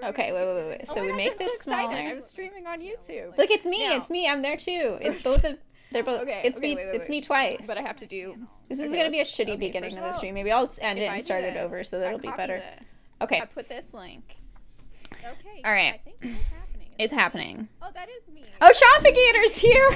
Okay, wait. So we make this smaller. I'm streaming on YouTube. Look, it's me. It's me. I'm there too. It's both of. They're both. Okay, it's okay, me. wait. It's me twice. But I have to do. This is gonna be a shitty beginning to the stream. Maybe I'll end it and start it over so that'll be better. Okay. I put this link. Okay. All right. I think it is happening. It's happening. Oh, that is me. Oh, Chompagator's here.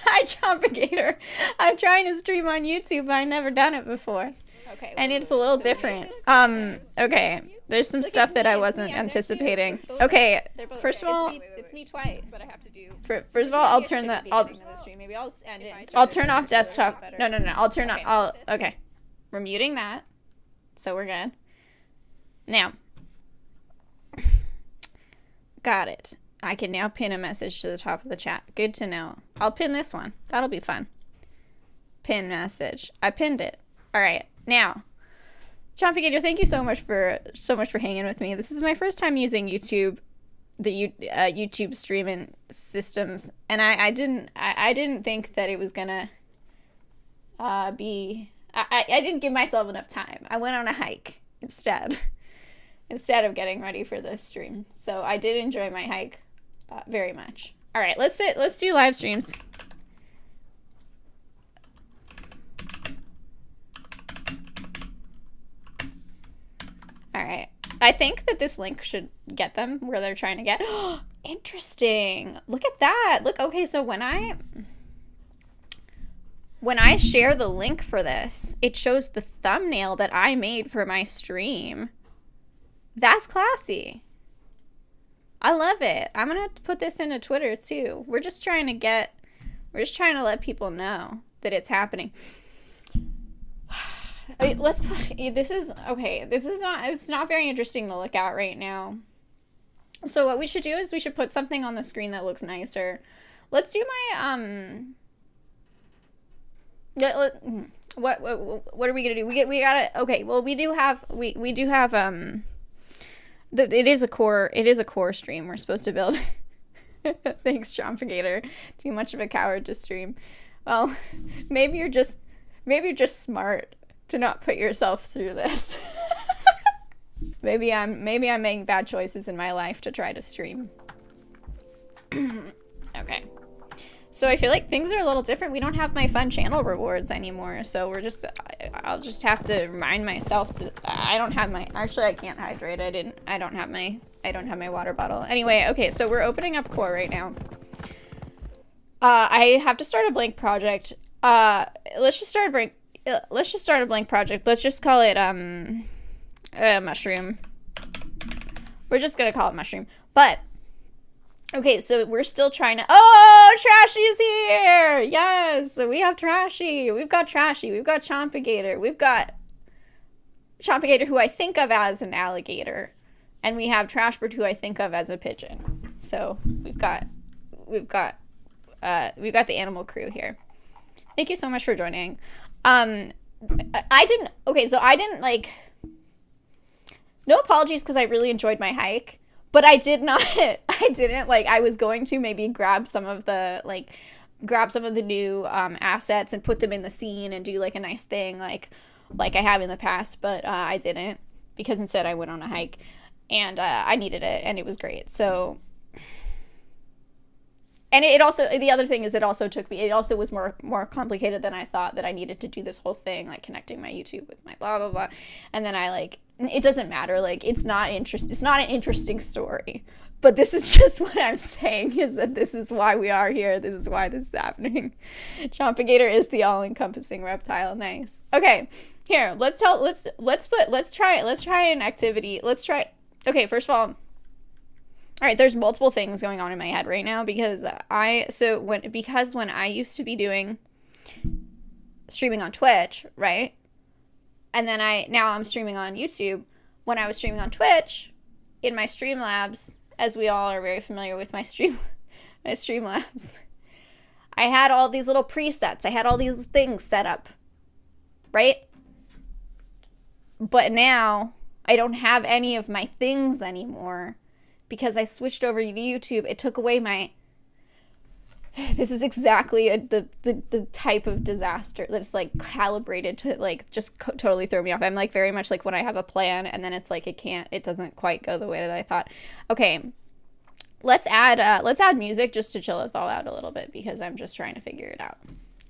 Hi, Chompagator. I'm trying to stream on YouTube, but I've never done it before. Okay. And it's a little different. Okay. There's some stuff that I wasn't anticipating. Okay. First of all, It's me twice. But I have to do. first of all, I'll turn the. Maybe I'll end it. I'll turn off desktop. No. I'll turn off. Okay. We're muting that. So we're good. Now. Got it. I can now pin a message to the top of the chat. Good to know. I'll pin this one. That'll be fun. Pin message. I pinned it. All right. Now, Chompagator, thank you so much for hanging with me. This is my first time using YouTube, the YouTube streaming systems, and I didn't think that it was gonna be. I didn't give myself enough time. I went on a hike instead of getting ready for this stream. So I did enjoy my hike very much. All right, let's do live streams. All right. I think that this link should get them where they're trying to get. Interesting. Look at that. Look, okay, so when I share the link for this, it shows the thumbnail that I made for my stream. That's classy. I love it. I'm going to put this into Twitter too. We're just trying to let people know that it's happening. It's not very interesting to look at right now. So what we should do is we should put something on the screen that looks nicer. Let's do my, what are we gonna do? We gotta, okay, well, we do have, it is a core stream we're supposed to build. Thanks, Chompagator. Too much of a coward to stream. Well, maybe you're just smart to not put yourself through this. maybe I'm making bad choices in my life to try to stream. Okay. So I feel like things are a little different. We don't have my fun channel rewards anymore. So I'll just have to remind myself to, actually I can't hydrate. I don't have my water bottle. Anyway, okay, so we're opening up core right now. I have to start a blank project. Let's just start a blank project. Let's just call it mushroom. We're just gonna call it mushroom. But okay, so we're still trying to. Oh, Trashy's here! Yes, so we have Trashy. We've got Trashy. We've got Chompagator. We've got Chompagator, who I think of as an alligator, and we have Trashbird, who I think of as a pigeon. So we've got the animal crew here. Thank you so much for joining. No apologies because I really enjoyed my hike, but I was going to maybe grab some of the new assets and put them in the scene and do like a nice thing like I have in the past, but I didn't, because instead I went on a hike and I needed it and it was great. So, and it also, the other thing is it also was more complicated than I thought, that I needed to do this whole thing, like connecting my YouTube with my blah, blah, blah. And then it doesn't matter. Like, it's not an interesting story, but this is just what I'm saying, is that this is why we are here. This is why this is happening. Chompagator is the all-encompassing reptile. Nice. Okay. Here, let's try an activity. Okay, first of all, all right, there's multiple things going on in my head right now because when I used to be doing streaming on Twitch, right? And then now I'm streaming on YouTube. When I was streaming on Twitch, in my Streamlabs, as we all are very familiar with my Streamlabs, I had all these little presets. I had all these things set up, right? But now I don't have any of my things anymore, because I switched over to YouTube. It took away my this is exactly the type of disaster that's like calibrated to like just totally throw me off. I'm like very much like when I have a plan and then it's like it doesn't quite go the way that I thought. Okay, let's add music just to chill us all out a little bit because I'm just trying to figure it out.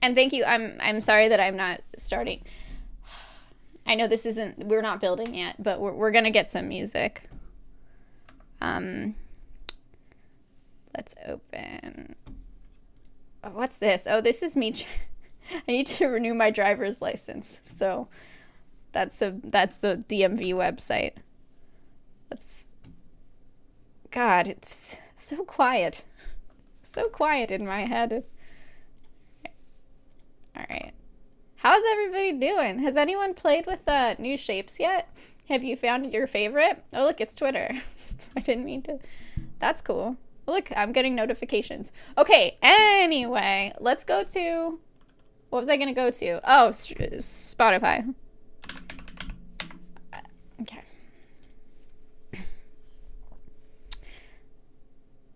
And thank you. I'm sorry that I'm not starting. I know we're not building yet, but we're gonna get some music. Let's open. Oh, what's this? Oh, this is me. I need to renew my driver's license. So that's the DMV website. God, it's so quiet. So quiet in my head. All right. How's everybody doing? Has anyone played with new shapes yet? Have you found your favorite? Oh, look, it's Twitter. I didn't mean to. That's cool. Look, I'm getting notifications. Okay, anyway, let's go to... What was I going to go to? Oh, Spotify. Okay.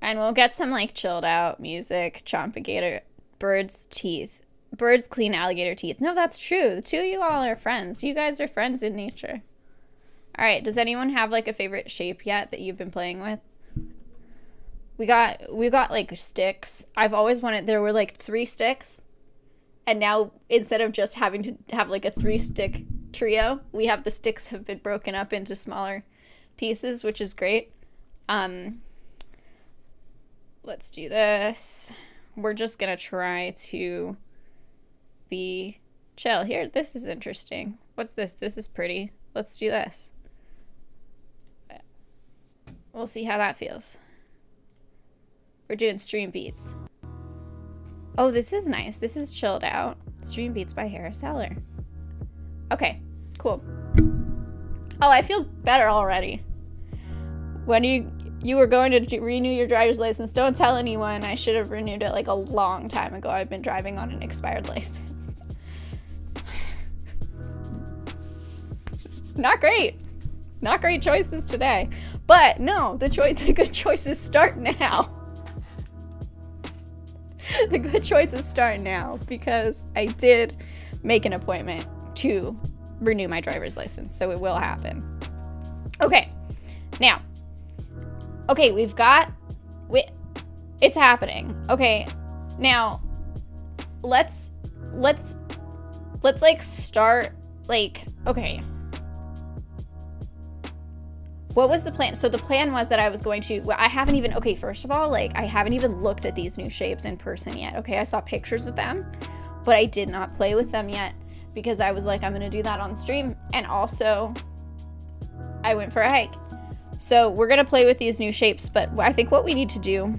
And we'll get some, like, chilled out music. Chompigator. Bird's teeth. Birds clean alligator teeth. No, that's true. The two of you all are friends. You guys are friends in nature. All right, does anyone have, like, a favorite shape yet that you've been playing with? We got like sticks. I've always wanted, there were like 3 sticks. And now instead of just having to have like a 3-stick trio, we have the sticks have been broken up into smaller pieces, which is great. Let's do this. We're just gonna try to be chill. Here, this is interesting. What's this? This is pretty. Let's do this. We'll see how that feels. We're doing stream beats. Oh, this is nice. This is chilled out. Stream beats by Harris Heller. Okay, cool. Oh, I feel better already. When you were going to renew your driver's license, don't tell anyone. I should have renewed it like a long time ago. I've been driving on an expired license. Not great. Not great choices today. But no, the good choices start now. The good choices start now because I did make an appointment to renew my driver's license, so it will happen. Okay, now, okay, it's happening. Okay, now, let's like start, like, okay. What was the plan? So the plan was that I was going to, well, I haven't even, okay, first of all, like, I haven't even looked at these new shapes in person yet. Okay, I saw pictures of them, but I did not play with them yet because I was like, I'm going to do that on stream. And also, I went for a hike. So we're going to play with these new shapes, but I think what we need to do,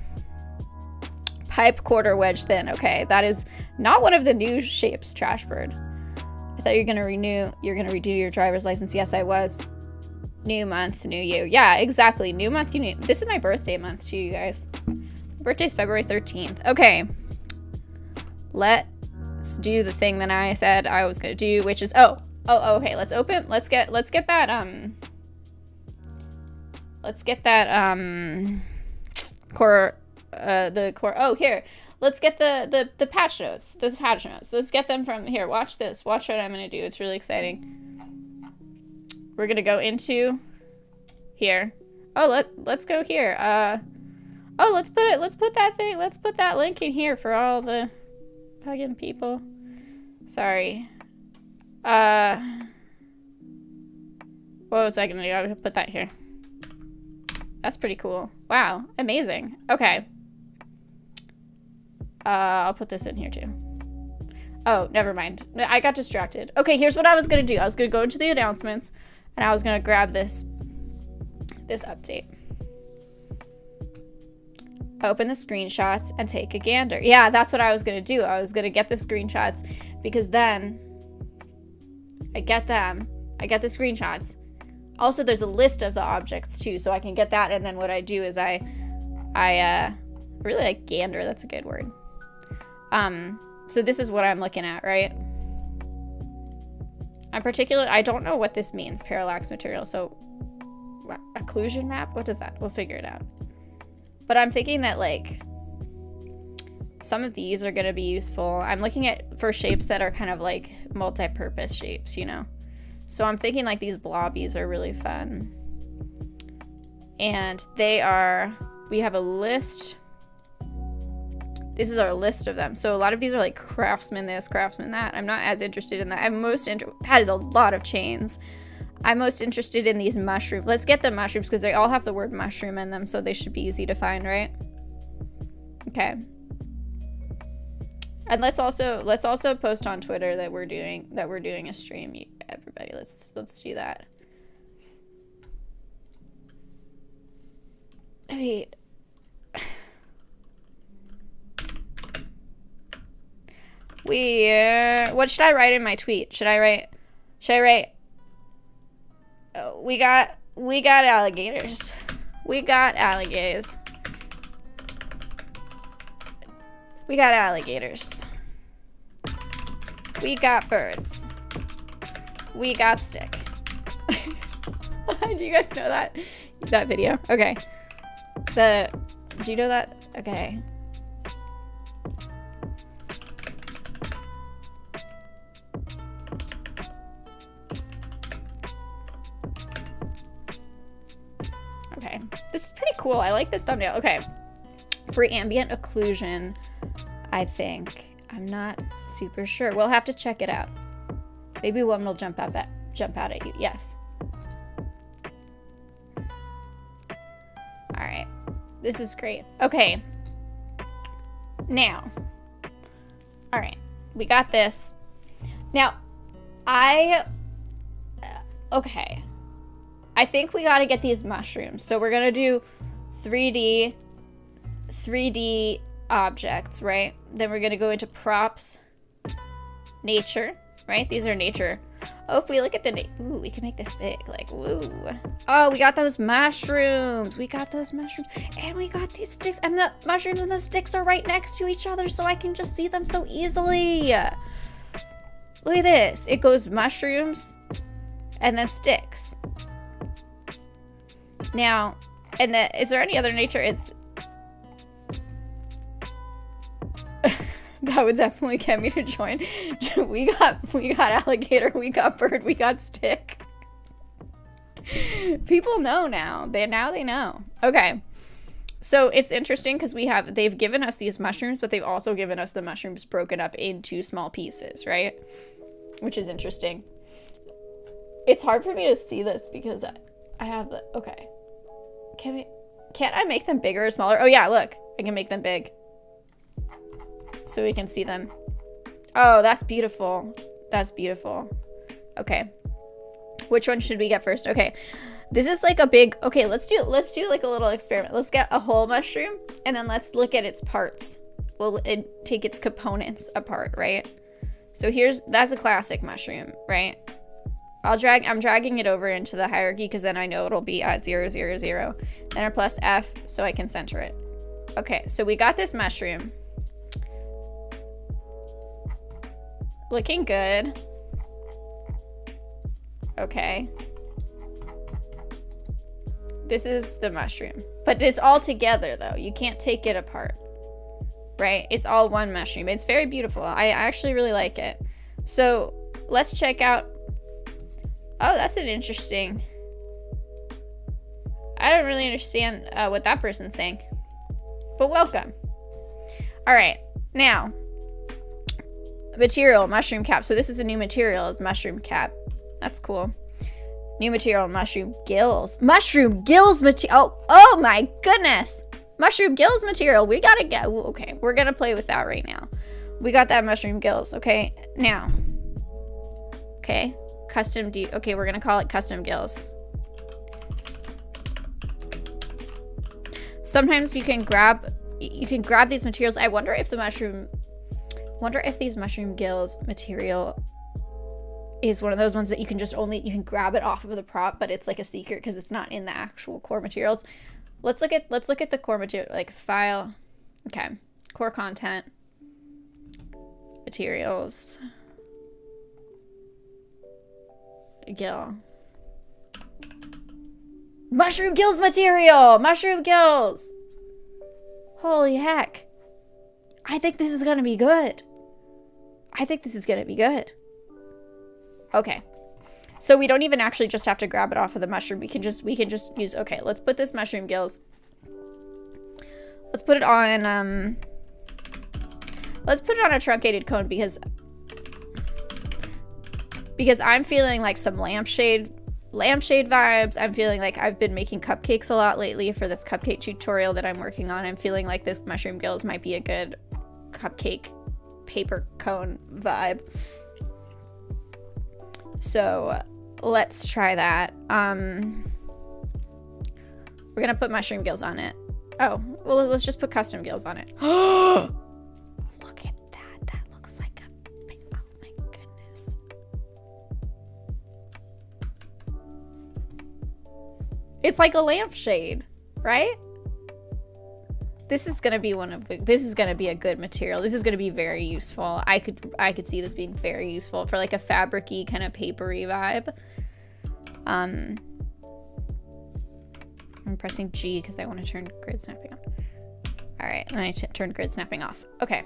pipe, quarter, wedge, thin. Okay, that is not one of the new shapes, Trash Bird. I thought you're going to renew your driver's license. Yes, I was. New month, new you. Yeah, exactly. New month, new. This is my birthday month too, you guys. My birthday's February 13th. Okay. Let's do the thing that I said I was gonna do, which is okay, let's get that core here. Let's get the patch notes. The patch notes. Let's get them from here. Watch this. Watch what I'm gonna do. It's really exciting. We're gonna go into here. Oh, let's go here. Oh, let's put that link in here for all the fucking people. Sorry. What was I gonna do? I would put that here. That's pretty cool. Wow, amazing. Okay. I'll put this in here too. Oh, never mind. I got distracted. Okay, here's what I was gonna do. I was gonna go into the announcements. And I was gonna grab this update. Open the screenshots and take a gander. Yeah, that's what I was gonna do. I was gonna get the screenshots because then I get them. I get the screenshots. Also, there's a list of the objects too, so I can get that. And then what I do is I really like gander. That's a good word. So this is what I'm looking at, right? I don't know what this means, parallax material. So, occlusion map? What is that? We'll figure it out. But I'm thinking that, like, Some of these are going to be useful. I'm looking at for shapes that are kind of like multi-purpose shapes, you know? So I'm thinking like these blobbies are really fun. And they are, we have a list. This is our list of them. So a lot of these are like craftsman this, craftsman that. I'm not as interested in that. I'm most that is a lot of chains. I'm most interested in these mushrooms. Let's get the mushrooms because they all have the word mushroom in them, so they should be easy to find, right? Okay. And let's also post on Twitter that we're doing a stream. Everybody, let's do that. Wait. What should I write in my tweet? Should I write oh, we got alligators. We got alligators. We got alligators. We got birds. We got stick. Do you guys know that video? Okay. Do you know that? Okay. Okay. This is pretty cool. I like this thumbnail. Okay. For ambient occlusion, I think. I'm not super sure. We'll have to check it out. Maybe one will jump out at you. Yes. All right. This is great. Okay. Now. All right. We got this. Now, okay. I think we got to get these mushrooms. So we're going to do 3D objects, right? Then we're going to go into props, nature, right? These are nature. Oh, if we look at ooh, we can make this big, like, woo. Oh, we got those mushrooms. We got those mushrooms. And we got these sticks. And the mushrooms and the sticks are right next to each other, so I can just see them so easily. Look at this. It goes mushrooms and then sticks. Now, and is there any other nature? It's that would definitely get me to join. we got alligator, we got bird, we got stick. People know now. They know. Okay. So it's interesting because they've given us these mushrooms, but they've also given us the mushrooms broken up into small pieces, right? Which is interesting. It's hard for me to see this because I have the, okay. Can't I make them bigger or smaller? Oh yeah, look, I can make them big. So we can see them. Oh, that's beautiful. That's beautiful. Okay. Which one should we get first? Okay. This is like a big, okay, let's do like a little experiment. Let's get a whole mushroom and then let's look at its parts. We'll take its components apart, right? So that's a classic mushroom, right? I'm dragging it over into the hierarchy because then I know it'll be at 0, 0, 0. Enter plus F so I can center it. Okay, so we got this mushroom. Looking good. Okay. This is the mushroom. But it's all together though. You can't take it apart. Right? It's all one mushroom. It's very beautiful. I actually really like it. So let's check out. Oh, that's an interesting. I don't really understand what that person's saying. But welcome. All right. Now. Material, mushroom cap. So this is a new material, is mushroom cap. That's cool. New material, mushroom gills. Mushroom gills material. Oh my goodness. Mushroom gills material. We gotta get, okay, we're gonna play with that right now. We got that mushroom gills, okay? Now, okay, okay, we're gonna call it custom gills. Sometimes you can grab these materials. I wonder if these mushroom gills material is one of those ones that you can grab it off of the prop, but it's like a secret because it's not in the actual core materials. Let's look at the core material, like file. Okay, core content, materials, gill, mushroom gills material, mushroom gills. Holy heck. I think this is gonna be good. I think this is gonna be good. Okay. So we don't even actually just have to grab it off of the mushroom. We can just use, okay, let's put this mushroom gills. Let's put it on, let's put it on a truncated cone because I'm feeling like some lampshade vibes. I'm feeling like I've been making cupcakes a lot lately for this cupcake tutorial that I'm working on. I'm feeling like this mushroom gills might be a good cupcake paper cone vibe. So let's try that. We're gonna put mushroom gills on it. Oh, well, let's just put custom gills on it. Look at that. That looks like a big, oh my goodness. It's like a lampshade, right? This is gonna be this is gonna be a good material. This is gonna be very useful. I could see this being very useful for like a fabric-y kind of papery vibe. I'm pressing G because I want to turn grid snapping on. All right, let me turn grid snapping off. Okay,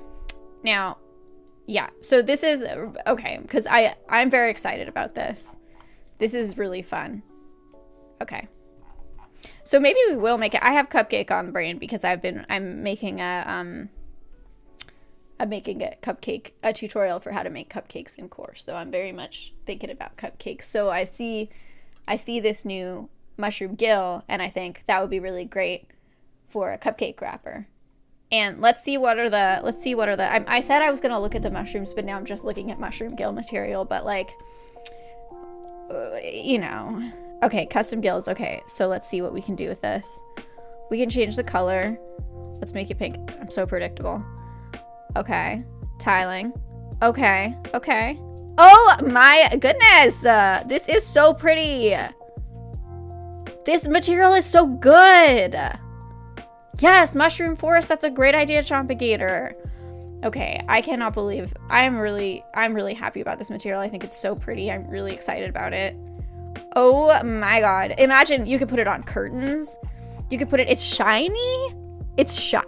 now, yeah. So this is okay because I'm very excited about this. This is really fun. Okay. So maybe we will make it. I have cupcake on brain because I'm making a tutorial for how to make cupcakes in course. So I'm very much thinking about cupcakes. So I see this new mushroom gill and I think that would be really great for a cupcake wrapper. And let's see what are the I said I was going to look at the mushrooms, but now I'm just looking at mushroom gill material, but like you know. Okay, custom gills. Okay, so let's see what we can do with this. We can change the color. Let's make it pink. I'm so predictable. Okay, tiling. Okay, okay. Oh my goodness! This is so pretty. This material is so good. Yes, mushroom forest. That's a great idea, Chompigator. Okay, I cannot believe. I'm really happy about this material. I think it's so pretty. I'm really excited about it. Oh my god. Imagine you could put it on curtains. You could put it, it's shiny. It's shot.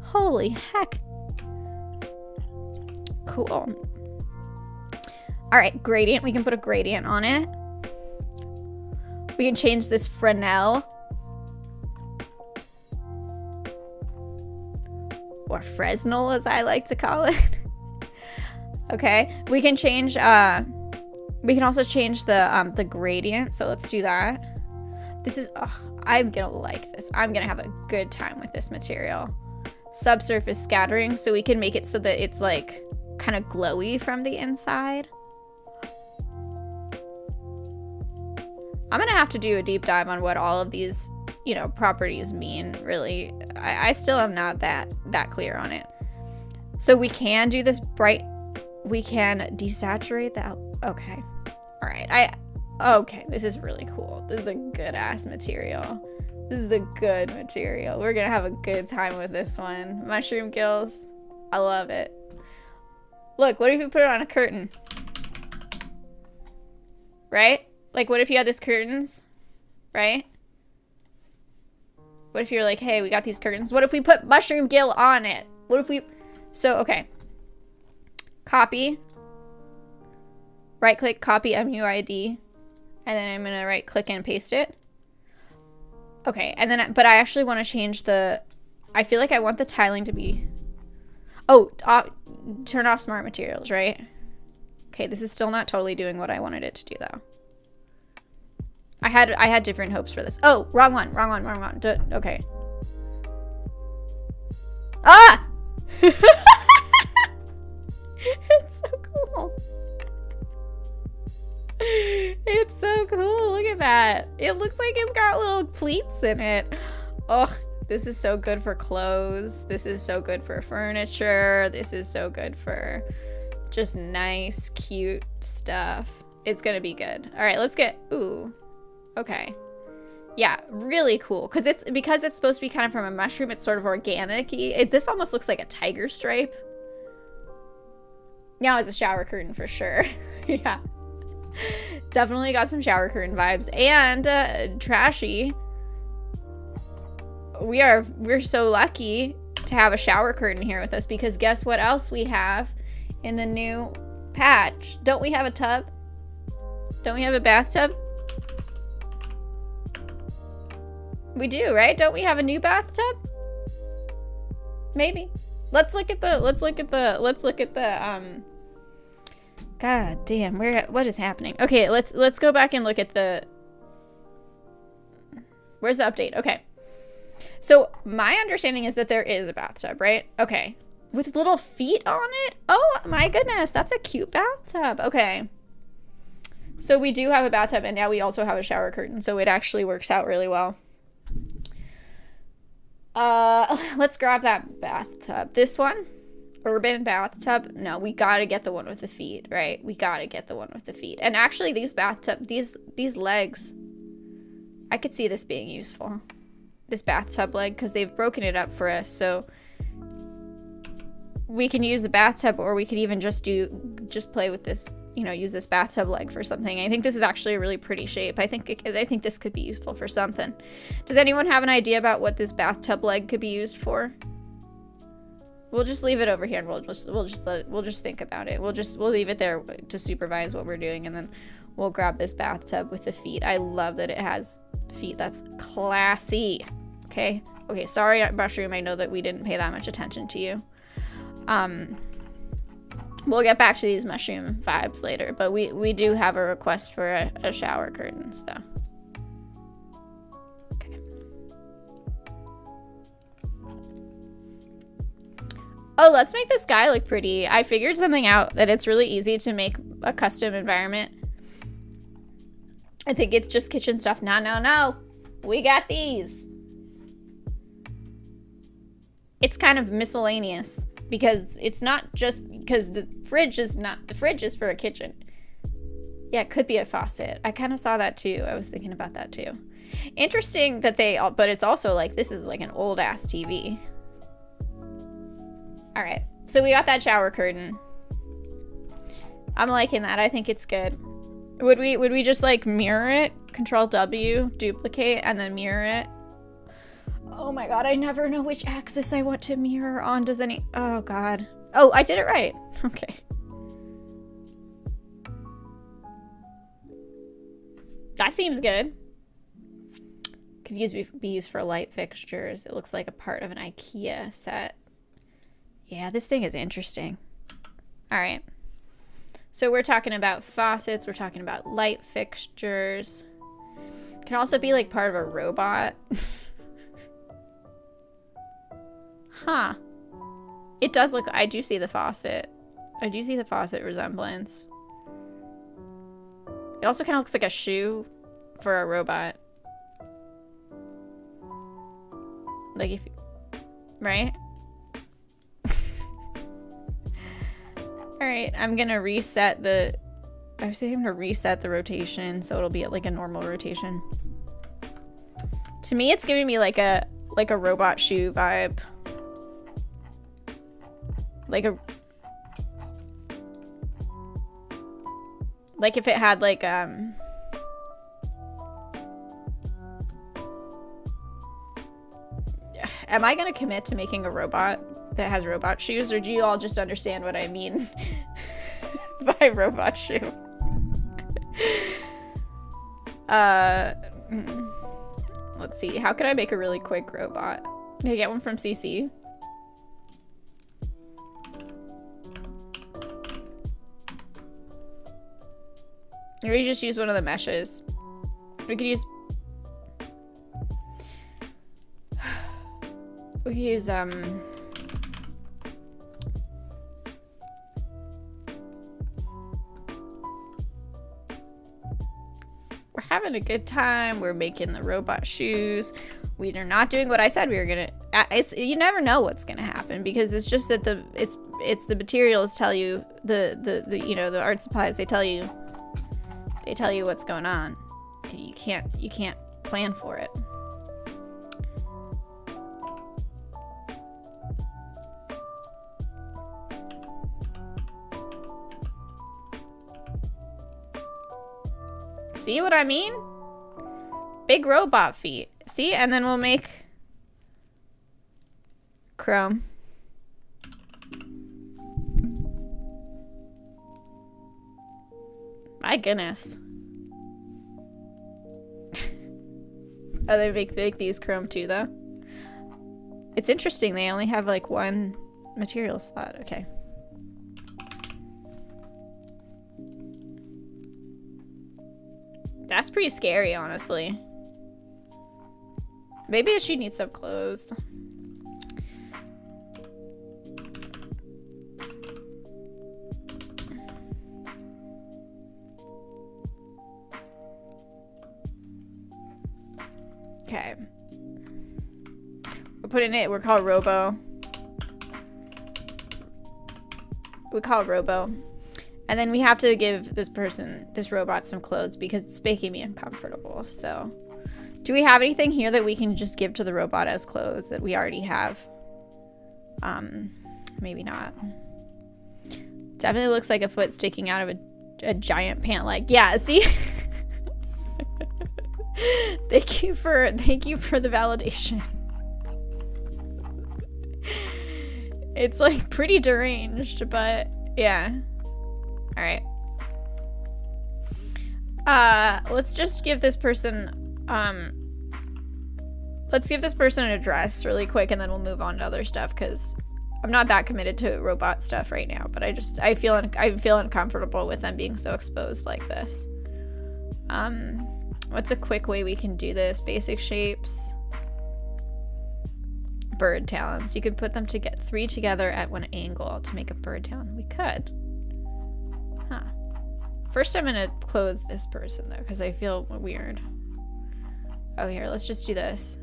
Holy heck. Cool. All right, gradient. We can put a gradient on it. We can change this Fresnel. Or Fresnel as I like to call it. Okay, we can change, we can also change the gradient, so let's do that. This is, I'm gonna like this. I'm gonna have a good time with this material. Subsurface scattering, so we can make it so that it's like kind of glowy from the inside. I'm gonna have to do a deep dive on what all of these, you know, properties mean, really. I still am not that clear on it. So we can do this bright, we can desaturate that. Okay. All right. Okay. This is really cool. This is a good ass material. This is a good material. We're going to have a good time with this one. Mushroom gills. I love it. Look, what if you put it on a curtain? Right? Like, what if you had this curtains? Right? What if you're like, hey, we got these curtains. What if we put mushroom gill on it? What if we... So, okay. Copy. Right click, copy MUID, and then I'm gonna right click and paste it. Okay, and then, but I actually want to change the, I feel like I want the tiling to be, oh, turn off smart materials, right? Okay, this is still not totally doing what I wanted it to do though. I had different hopes for this. Oh, wrong one. Okay. Ah! It's so cool. It's so cool. Look at that. It looks like it's got little pleats in it. Oh, this is so good for clothes. This is so good for furniture. This is so good for just nice, cute stuff. It's gonna be good. All right, let's get, ooh, okay. Yeah, really cool. Because it's supposed to be kind of from a mushroom, it's sort of organic-y. This almost looks like a tiger stripe. Now it's a shower curtain for sure. Yeah. Definitely got some shower curtain vibes. And trashy. We're so lucky to have a shower curtain here with us, because guess what else we have in the new patch? Don't we have a tub? Don't we have a bathtub? We do, right? Don't we have a new bathtub? Maybe. Let's look at the God damn, what is happening? Okay, let's go back and look at the where's the update? Okay. So my understanding is that there is a bathtub, right? Okay. With little feet on it? Oh my goodness, that's a cute bathtub. Okay. So we do have a bathtub, and now we also have a shower curtain, so it actually works out really well. Let's grab that bathtub. This one? Urban bathtub? No, we gotta get the one with the feet, right? We gotta get the one with the feet. And actually these these legs, I could see this being useful. This bathtub leg, because they've broken it up for us, so we can use the bathtub, or we could even just play with this, you know, use this bathtub leg for something. I think this is actually a really pretty shape. I think this could be useful for something. Does anyone have an idea about what this bathtub leg could be used for? We'll just leave it over here, and we'll just think about it. We'll leave it there to supervise what we're doing, and then we'll grab this bathtub with the feet. I love that it has feet. That's classy. Okay. Okay. Sorry, Mushroom. I know that we didn't pay that much attention to you. We'll get back to these mushroom vibes later, but we do have a request for a shower curtain, so. Okay. Oh, let's make this guy look pretty. I figured something out, that it's really easy to make a custom environment. I think it's just kitchen stuff. No. We got these. It's kind of miscellaneous, because it's not just because the fridge is for a kitchen. Yeah, it could be a faucet. I kind of saw that too. I was thinking about that too. Interesting that but it's also like, this is like an old ass TV. All right, so we got that shower curtain. I'm liking that. I think it's good. Would we just like mirror it? Control W, duplicate, and then mirror it? Oh my god, I never know which axis I want to mirror on. Oh god. Oh, I did it right. Okay. That seems good. Could be used for light fixtures. It looks like a part of an IKEA set. Yeah, this thing is interesting. All right. So we're talking about faucets. We're talking about light fixtures. Can also be like part of a robot. Huh. It does look... I do see the faucet. I do see the faucet resemblance. It also kind of looks like a shoe for a robot. Like if... Right? Alright, I'm gonna reset the... I think I'm gonna reset the rotation so it'll be at like a normal rotation. To me, it's giving me like a robot shoe vibe. Like if it had like am I gonna commit to making a robot that has robot shoes, or do you all just understand what I mean by robot shoe? Let's see, how could I make a really quick robot? Can I get one from CC? Or we just use one of the meshes. We could use... We could use, we're having a good time. We're making the robot shoes. We are not doing what I said we were gonna... you never know what's gonna happen, because it's just that it's the materials tell you, you know, the art supplies, they tell you what's going on. And you can't plan for it. See what I mean? Big robot feet. See? And then we'll make Chrome. My goodness. Oh, they make these Chrome too, though. It's interesting. They only have like one material slot. Okay. That's pretty scary, honestly. Maybe she needs some closed. Okay. We're putting it, we're called Robo. We call it Robo. And then we have to give this person, this robot, some clothes because it's making me uncomfortable. So, do we have anything here that we can just give to the robot as clothes that we already have? Maybe not. Definitely looks like a foot sticking out of a giant pant leg. Yeah, see? Thank you for the validation. It's like pretty deranged, but yeah. All right. Let's just give this person let's give this person an address really quick, and then we'll move on to other stuff because I'm not that committed to robot stuff right now, but I feel uncomfortable with them being so exposed like this. What's a quick way we can do this? Basic shapes. Bird talons. You could put them to get 3 together at one angle to make a bird talon. We could. Huh. First I'm gonna clothe this person though, because I feel weird. Oh, here, let's just do this.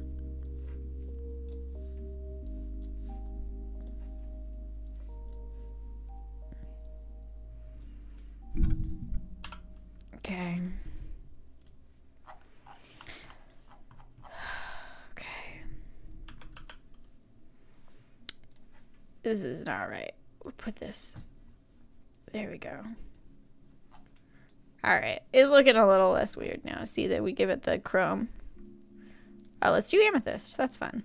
Okay. Okay. This is not right. We'll put this. There we go. Alright. It's looking a little less weird now. See that we give it the chrome. Oh, let's do amethyst. That's fun.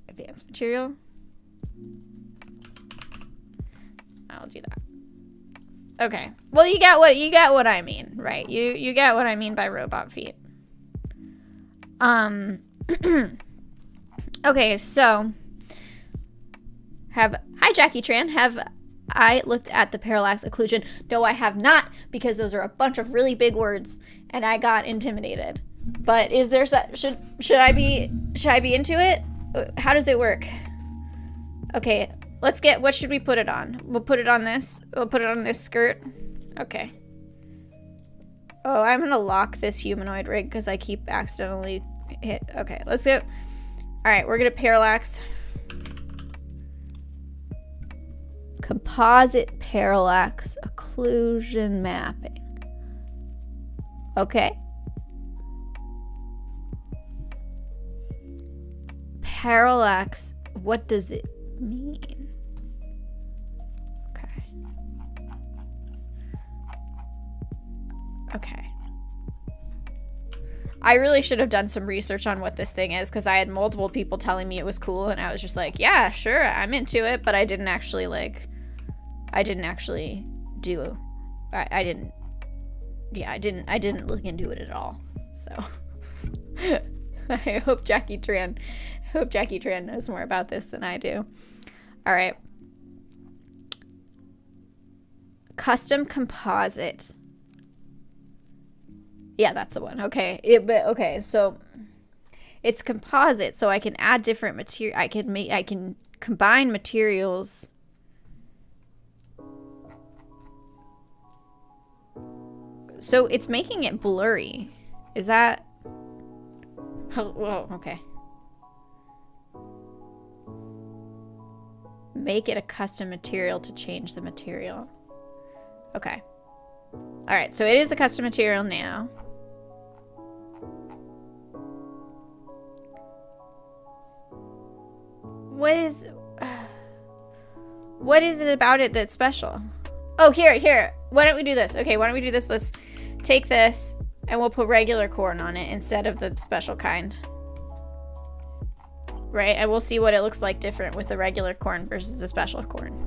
Advanced material. I'll do that. Okay. Well, you get what I mean, right? You get what I mean by robot feet. Okay, so hi Jackie Tran, have I looked at the parallax occlusion? No, I have not, because those are a bunch of really big words and I got intimidated. But is there should I be into it? How does it work? Okay, let's get, what should we put it on? We'll put it on this. We'll put it on this skirt. Okay. Oh, I'm gonna lock this humanoid rig because I keep accidentally hit. Okay, let's go. All right, we're gonna parallax. Composite parallax occlusion mapping. Okay. Parallax, what does it mean? Okay. Okay. I really should have done some research on what this thing is, because I had multiple people telling me it was cool, and I was just like, yeah, sure, I'm into it, but I didn't actually I didn't look into it at all. So I hope Jackie Tran knows more about this than I do. All right. Custom composite. Yeah, that's the one. Okay. Okay, so it's composite, so I can add different material. I can combine materials. So it's making it blurry. Is that? Oh, whoa, okay. Make it a custom material to change the material. Okay. All right, so it is a custom material now. What is it about it that's special? Oh, here. Why don't we do this? Okay, why don't we do this? Let's take this and we'll put regular corn on it instead of the special kind. Right? And we'll see what it looks like different with the regular corn versus the special corn.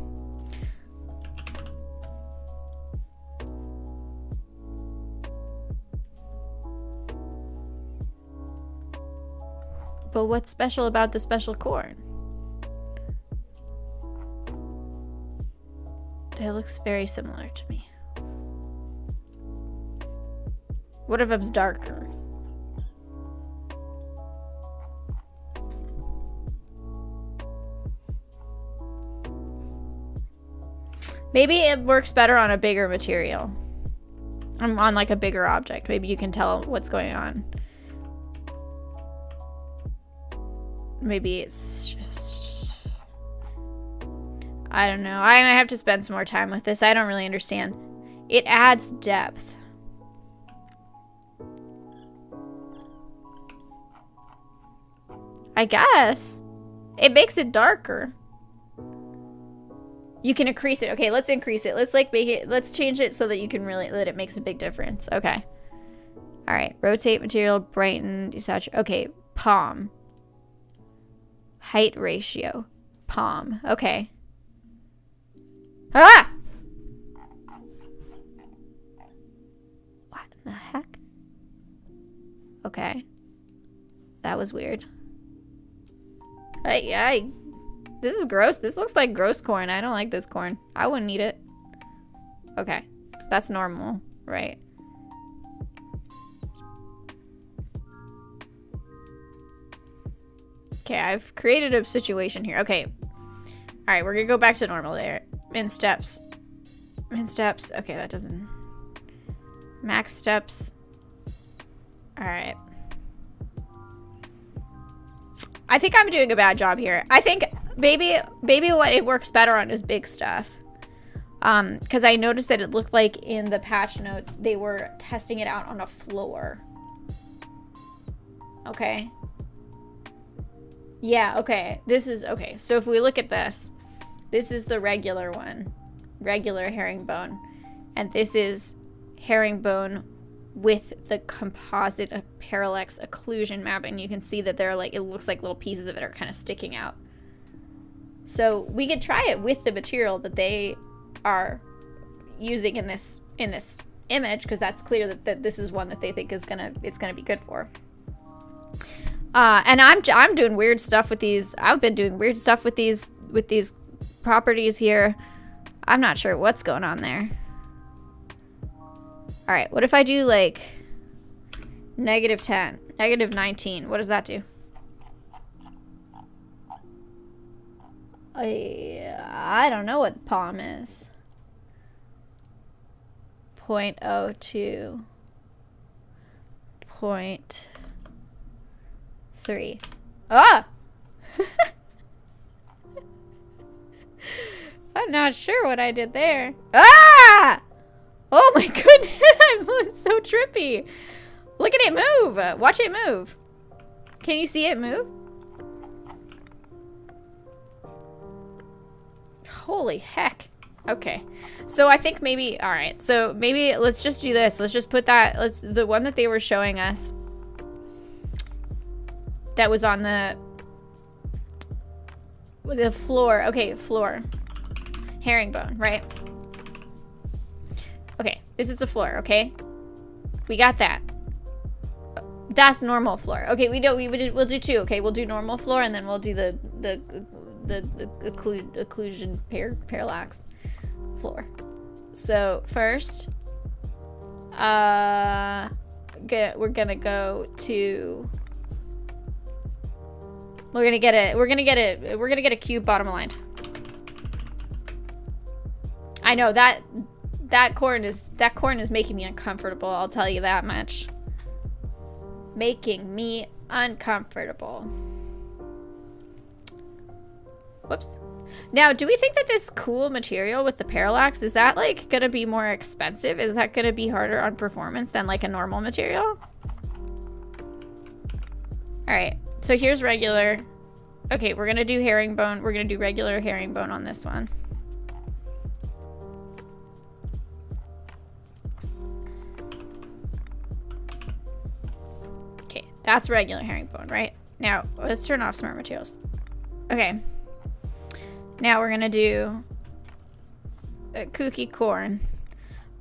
But what's special about the special corn? It looks very similar to me. What if it's darker? Maybe it works better on a bigger material. On like a bigger object. Maybe you can tell what's going on. Maybe it's just... I don't know. I might have to spend some more time with this. I don't really understand. It adds depth. I guess. It makes it darker. You can increase it. Okay, let's increase it. Let's like make it, let's change it so that you can really, that it makes a big difference. Okay. All right, rotate material, brighten, desaturate. Okay, palm. Height ratio. Palm. Okay. Ah! What in the heck? Okay. That was weird. This is gross. This looks like gross corn. I don't like this corn. I wouldn't eat it. Okay. That's normal, right? Okay, I've created a situation here. Okay. Alright, we're gonna go back to normal there. In steps. In steps. Okay, that doesn't... Max steps. Alright. I think I'm doing a bad job here. I think maybe what it works better on is big stuff. Because I noticed that it looked like in the patch notes they were testing it out on a floor. Okay. Yeah, okay. This is, okay. So if we look at this, this is the regular one. Regular herringbone. And this is herringbone with the composite parallax occlusion map. And you can see that they're like, it looks like little pieces of it are kind of sticking out. So we could try it with the material that they are using in this image, because that's clear that this is one that they think is it's gonna be good for. And I'm doing weird stuff with these. I've been doing weird stuff with these properties here. I'm not sure what's going on there. All right, what if I do like -10, -19? What does that do? I don't know what palm is. 0.02. 0.3. Ah! I'm not sure what I did there. Ah! Oh my goodness, I'm so trippy. Look at it move. Watch it move. Can you see it move? Holy heck. Okay. So I think maybe, all right. So maybe let's just do this. Let's just put that, the one that they were showing us that was on the floor. Okay, floor. Herringbone, right? Okay, this is the floor, okay? We got that. That's normal floor. Okay, we'll do two, okay? We'll do normal floor and then we'll do the occlusion parallax floor. So first, we're gonna go to, we're gonna get a cube bottom aligned. I know that corn is making me uncomfortable, I'll tell you that much. Making me uncomfortable. Whoops. Now, do we think that this cool material with the parallax, is that like gonna be more expensive? Is that gonna be harder on performance than like a normal material? Alright, so here's regular. Okay, we're gonna do herringbone. We're gonna do regular herringbone on this one. That's regular herringbone, right? Now, let's turn off smart materials. Okay. Now we're gonna do a kooky corn.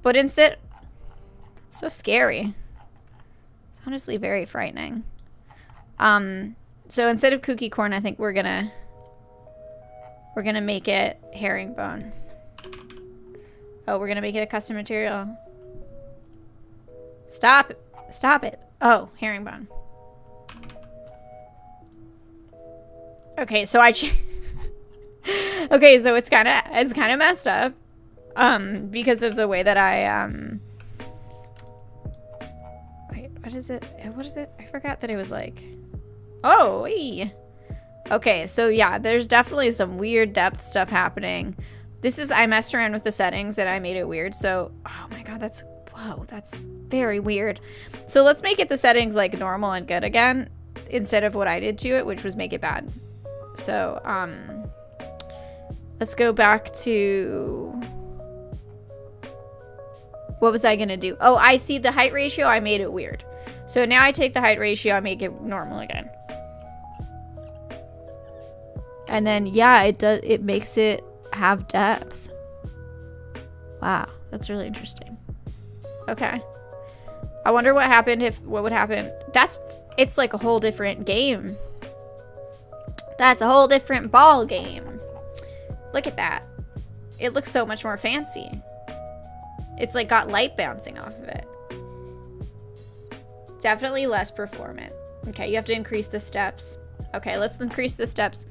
But instead, it's so scary. It's honestly very frightening. So instead of kooky corn, I think we're gonna make it herringbone. Oh, we're gonna make it a custom material. Stop it. Stop it. Oh, herringbone. Okay, so okay, so it's kind of messed up. Because of the way that I wait, what is it? What is it? I forgot that it was like, oh, wee. Okay, so yeah, there's definitely some weird depth stuff happening. I messed around with the settings and I made it weird. So, oh my god, whoa, that's very weird. So let's make it the settings like normal and good again, instead of what I did to it, which was make it bad. So, let's go back to, what was I gonna do? Oh, I see the height ratio, I made it weird. So now I take the height ratio, I make it normal again. And then, yeah, it makes it have depth. Wow, that's really interesting. Okay. I wonder what would happen. It's like a whole different game. That's a whole different ball game. Look at that. It looks so much more fancy. It's like got light bouncing off of it. Definitely less performant. Okay, you have to increase the steps. Okay, let's increase the steps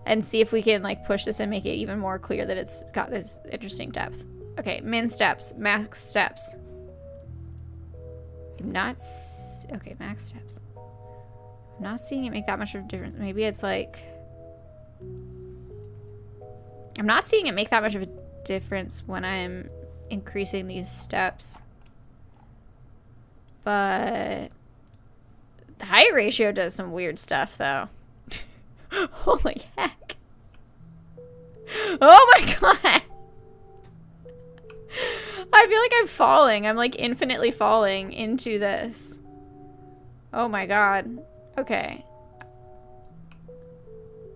and see if we can like push this and make it even more clear that it's got this interesting depth. Okay, min steps, max steps. Okay, max steps. I'm not seeing it make that much of a difference. Maybe it's like, I'm not seeing it make that much of a difference when I'm increasing these steps. But the height ratio does some weird stuff though. Holy heck. Oh my god. I feel like I'm falling. I'm like infinitely falling into this. Oh my god. Okay.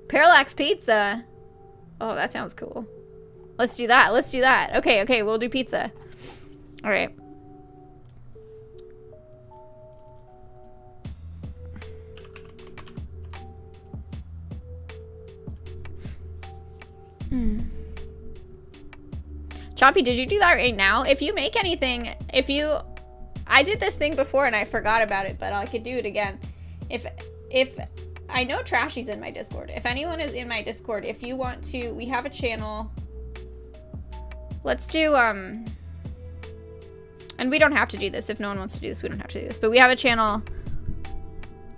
Parallax pizza. Oh, that sounds cool. Let's do that. Let's do that. Okay, okay, we'll do pizza. All right. Chompy, did you do that right now? If you make anything, I did this thing before and I forgot about it, but I could do it again. If I know Trashy's in my Discord. If anyone is in my Discord, if you want to, we have a channel. Let's do, and we don't have to do this. If no one wants to do this, we don't have to do this. But we have a channel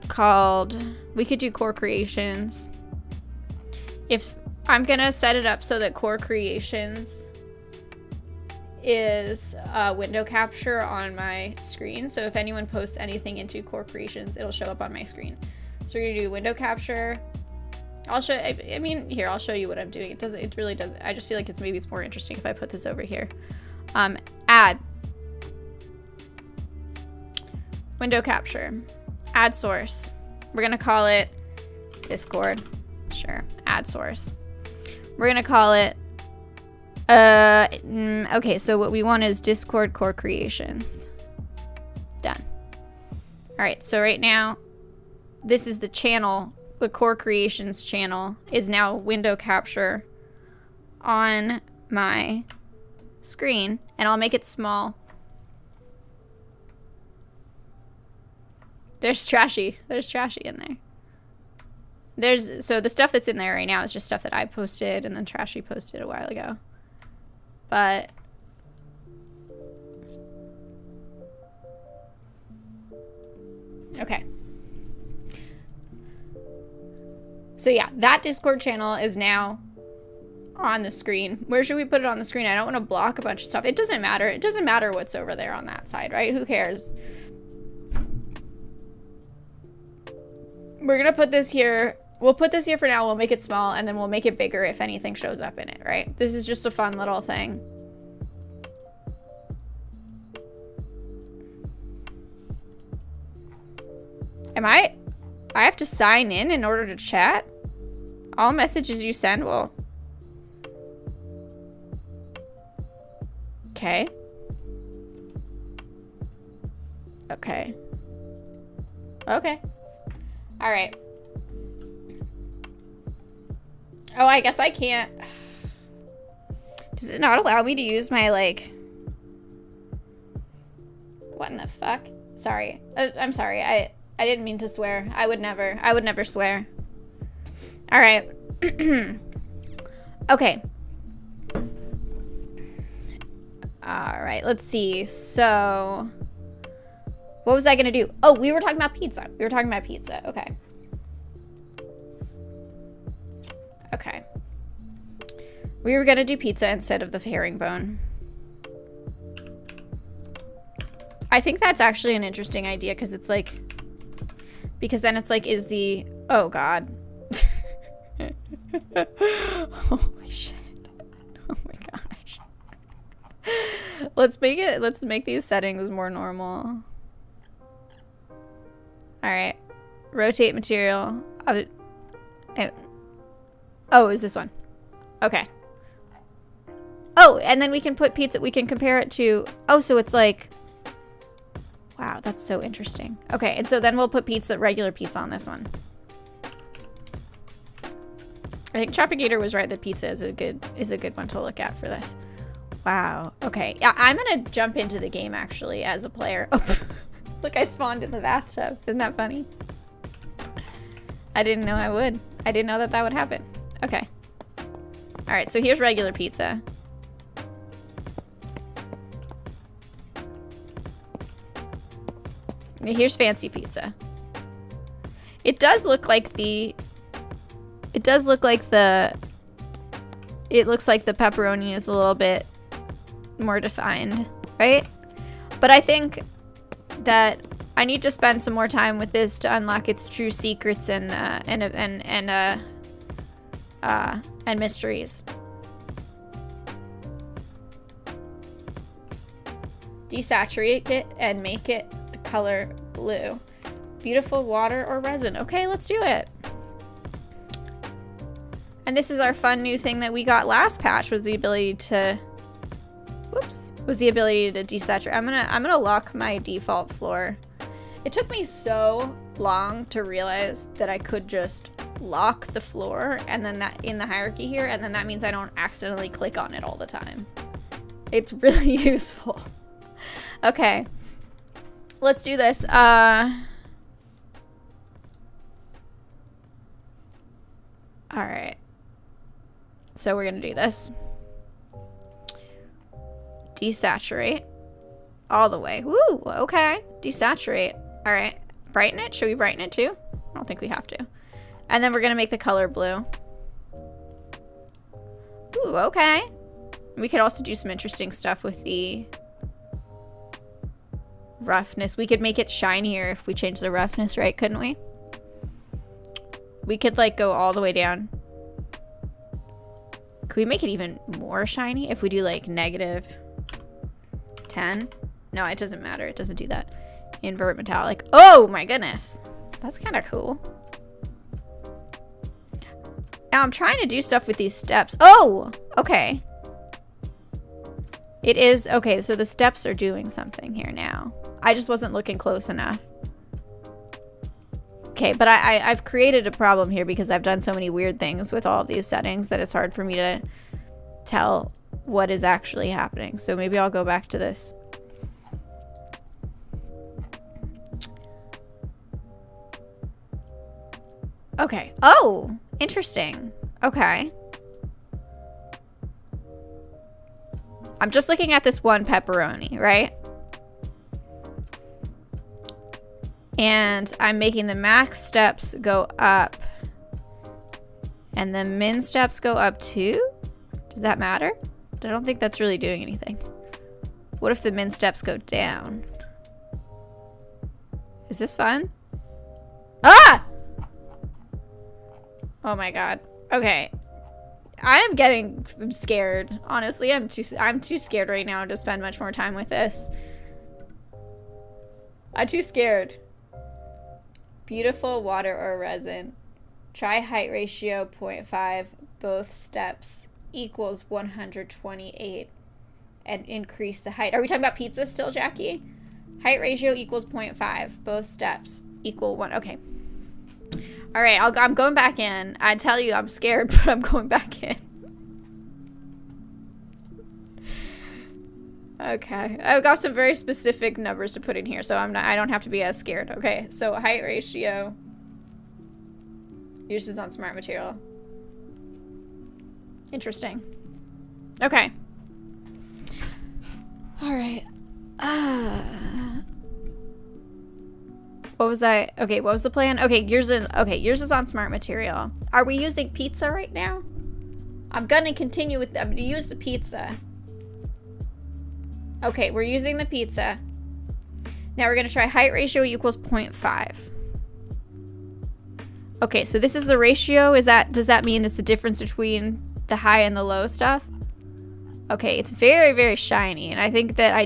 called, we could do Core Creations. If I'm gonna set it up so that Core Creations is window capture on my screen. So if anyone posts anything into Core Creations, it'll show up on my screen. So we're gonna do window capture. I'll show, I mean, here, I'll show you what I'm doing. It really does. I just feel like maybe it's more interesting if I put this over here. Add. Window capture. Add source. We're gonna call it Discord. Sure, add source. We're gonna call it, okay, so what we want is Discord Core Creations. Done. All right, so right now, this is the channel. The Core Creations channel is now window capture on my screen, and I'll make it small. There's Trashy. There's Trashy in there. So the stuff that's in there right now is just stuff that I posted and then Trashy posted a while ago. But okay. So yeah, that Discord channel is now on the screen. Where should we put it on the screen? I don't want to block a bunch of stuff. It doesn't matter. It doesn't matter what's over there on that side, right? Who cares? We're gonna put this here. We'll put this here for now. We'll make it small and then we'll make it bigger if anything shows up in it, right? This is just a fun little thing. I have to sign in order to chat? All messages you send will... Okay. Okay. Okay. Alright. Oh, I guess I can't... Does it not allow me to use my, like... What in the fuck? Sorry. I'm sorry. I didn't mean to swear. I would never swear. Alright. Okay. Alright, let's see. So... What was I gonna do? Oh, we were talking about pizza. Okay. Okay. We were gonna do pizza instead of the herringbone. I think that's actually an interesting idea because it's like... Because then it's like, is the... Oh, God. Holy shit. Oh my gosh. Let's make these settings more normal. Alright. Rotate material. Oh, is this one? Okay. Oh, and then we can put pizza. We can compare it to... Oh, so it's like... Wow, that's so interesting. Okay, and so then we'll put regular pizza on this one. I think Chopagator was right that pizza is a good one to look at for this. Wow. Okay. Yeah, I'm gonna jump into the game actually as a player. Oh, look, I spawned in the bathtub. Isn't that funny? I didn't know I would. I didn't know that would happen. Okay. All right. So here's regular pizza. Here's fancy pizza. It does look like the... It does look like the... It looks like the pepperoni is a little bit more defined, right? But I think that I need to spend some more time with this to unlock its true secrets and mysteries. Desaturate it and make it color blue. Beautiful water or resin. Okay, let's do it. And this is our fun new thing that we got last patch, was the ability to... Whoops. Was the ability to desaturate. I'm gonna lock my default floor. It took me so long to realize that I could just lock the floor and then that in the hierarchy here, and then that means I don't accidentally click on it all the time. It's really useful. Okay. Let's do this. Alright. So we're gonna do this. Desaturate. All the way. Woo! Okay. Desaturate. Alright. Brighten it? Should we brighten it too? I don't think we have to. And then we're gonna make the color blue. Ooh, okay. We could also do some interesting stuff with the... roughness. We could make it shinier if we change the roughness, right? Couldn't we? We could like go all the way down. Could we make it even more shiny if we do like -10? No, it doesn't matter. It doesn't do that. Invert metallic. Oh my goodness. That's kind of cool. Now I'm trying to do stuff with these steps. Oh, okay. It is, okay, so the steps are doing something here now. I just wasn't looking close enough. Okay, but I've created a problem here because I've done so many weird things with all of these settings that it's hard for me to tell what is actually happening. So maybe I'll go back to this. Okay. Oh, interesting. Okay. I'm just looking at this one pepperoni, right? And I'm making the max steps go up. And the min steps go up too? Does that matter? I don't think that's really doing anything. What if the min steps go down? Is this fun? Ah! Oh my god. Okay. I am getting scared. Honestly, I'm too scared right now to spend much more time with this. I'm too scared. Beautiful water or resin. Try height ratio 0.5. Both steps equals 128. And increase the height. Are we talking about pizza still, Jackie? Height ratio equals 0.5. Both steps equal 1. Okay. All right, I'm going back in. I tell you, I'm scared, but I'm going back in. Okay, I've got some very specific numbers to put in here, so I don't have to be as scared. Okay, so height ratio. Yours is on smart material. Interesting. Okay. All right. What was I? Okay, what was the plan? Okay, yours is on smart material. Are we using pizza right now? I'm gonna continue with. I'm gonna use the pizza. Okay, we're using the pizza. Now we're gonna try height ratio equals 0.5. Okay, so this is the ratio. Does that mean it's the difference between the high and the low stuff? Okay, it's very, very shiny, and I think that I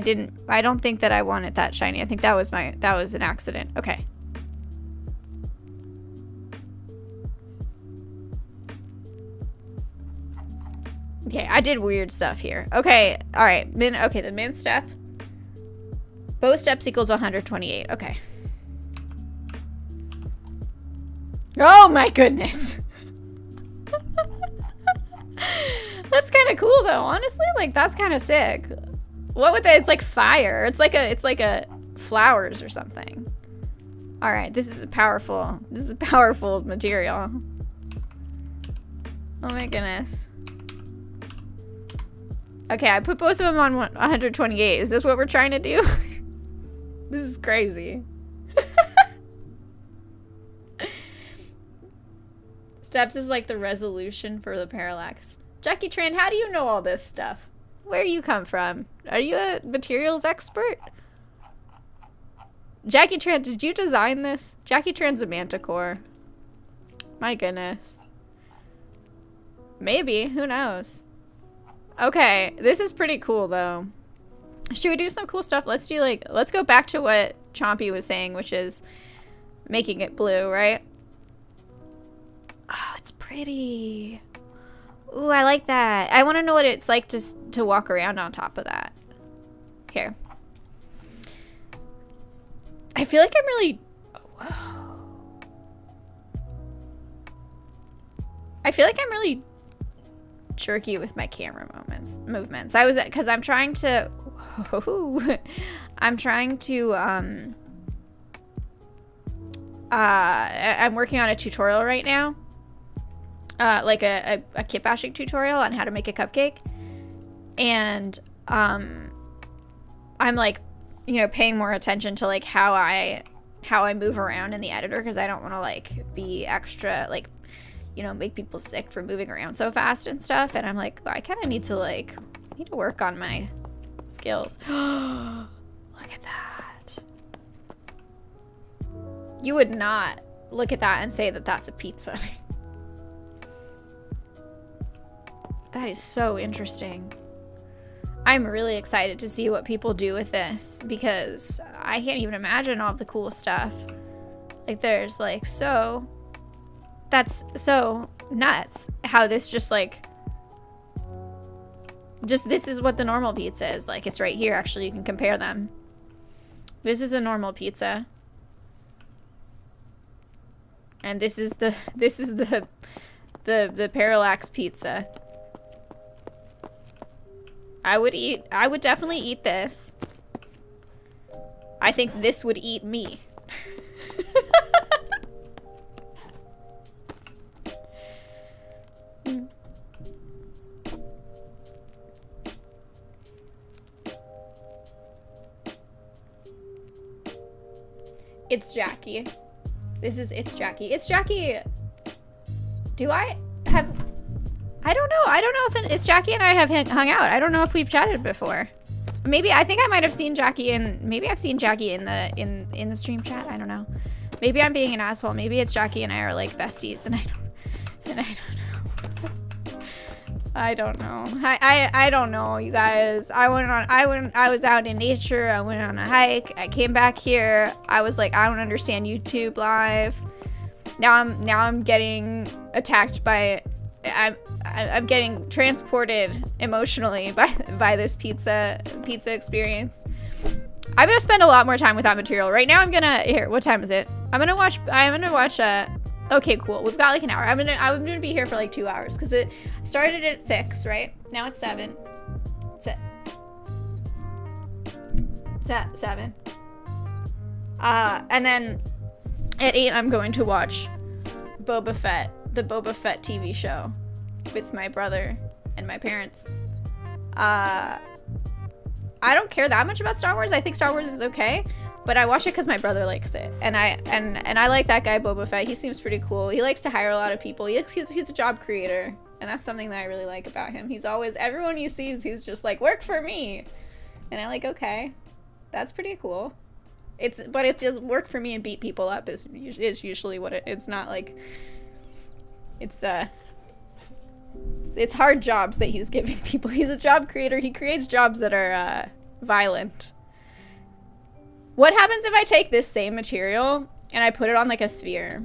don't think that I want it that shiny. I think that was an accident. Okay. Okay, I did weird stuff here. Okay, all right. The min step. Both steps equals 128. Okay. Oh my goodness. That's kind of cool though, honestly. Like that's kind of sick. What would that? It's like fire. It's like a flowers or something. All right, this is a powerful material. Oh my goodness. Okay, I put both of them on 128. Is this what we're trying to do? This is crazy. Steps is like the resolution for the parallax. Jackie Tran, how do you know all this stuff? Where do you come from? Are you a materials expert? Jackie Tran, did you design this? Jackie Tran's a manticore. My goodness. Maybe, who knows? Okay, this is pretty cool though. Should we do some cool stuff? Let's go back to what Chompy was saying, which is making it blue, right? Oh, it's pretty. Ooh, I like that. I want to know what it's like to walk around on top of that. Here. I feel like I'm really... Whoa. I feel like I'm really jerky with my camera movements. Because I'm trying to... I'm trying to... I'm working on a tutorial right now. Like a kit bashing tutorial on how to make a cupcake. And I'm like, you know, paying more attention to like how I move around in the editor, because I don't want to like be extra like, you know, make people sick for moving around so fast and stuff. And I'm like, I kind of need to work on my skills. Look at that. You would not look at that and say that that's a pizza. That is so interesting. I'm really excited to see what people do with this, because I can't even imagine all of the cool stuff. Like there's like that's so nuts how this just this is what the normal pizza is. Like it's right here, actually you can compare them. This is a normal pizza. And this is the parallax pizza. I would definitely eat this. I think this would eat me. It's Jackie. It's Jackie. It's Jackie. Do I have... I don't know. I don't know if it's Jackie and I have hung out. I don't know if we've chatted before. Maybe I think I might have seen Jackie maybe I've seen Jackie in the stream chat. I don't know. Maybe I'm being an asshole. Maybe it's Jackie and I are like besties and I don't know. I don't know. I don't know, you guys. I was out in nature. I went on a hike. I came back here. I was like, I don't understand YouTube Live. Now I'm getting attacked by, I'm getting transported emotionally by this pizza experience. I'm gonna spend a lot more time with that material. Right now here, what time is it? I'm gonna watch okay, cool. We've got like an hour. I'm gonna be here for like 2 hours because it started at 6, right? Now it's 7. 7. And then at 8, I'm going to watch Boba Fett, the Boba Fett TV show with my brother and my parents. I don't care that much about Star Wars. I think Star Wars is okay, but I watch it because my brother likes it, and I like that guy Boba Fett. He seems pretty cool. He likes to hire a lot of people. He's a job creator, and that's something that I really like about him. He's always, everyone he sees, he's just like, work for me, and I'm like, okay, that's pretty cool. But it's just work for me and beat people up is usually what it's not like. It's hard jobs that he's giving people. He's a job creator. He creates jobs that are violent. What happens if I take this same material and I put it on like a sphere?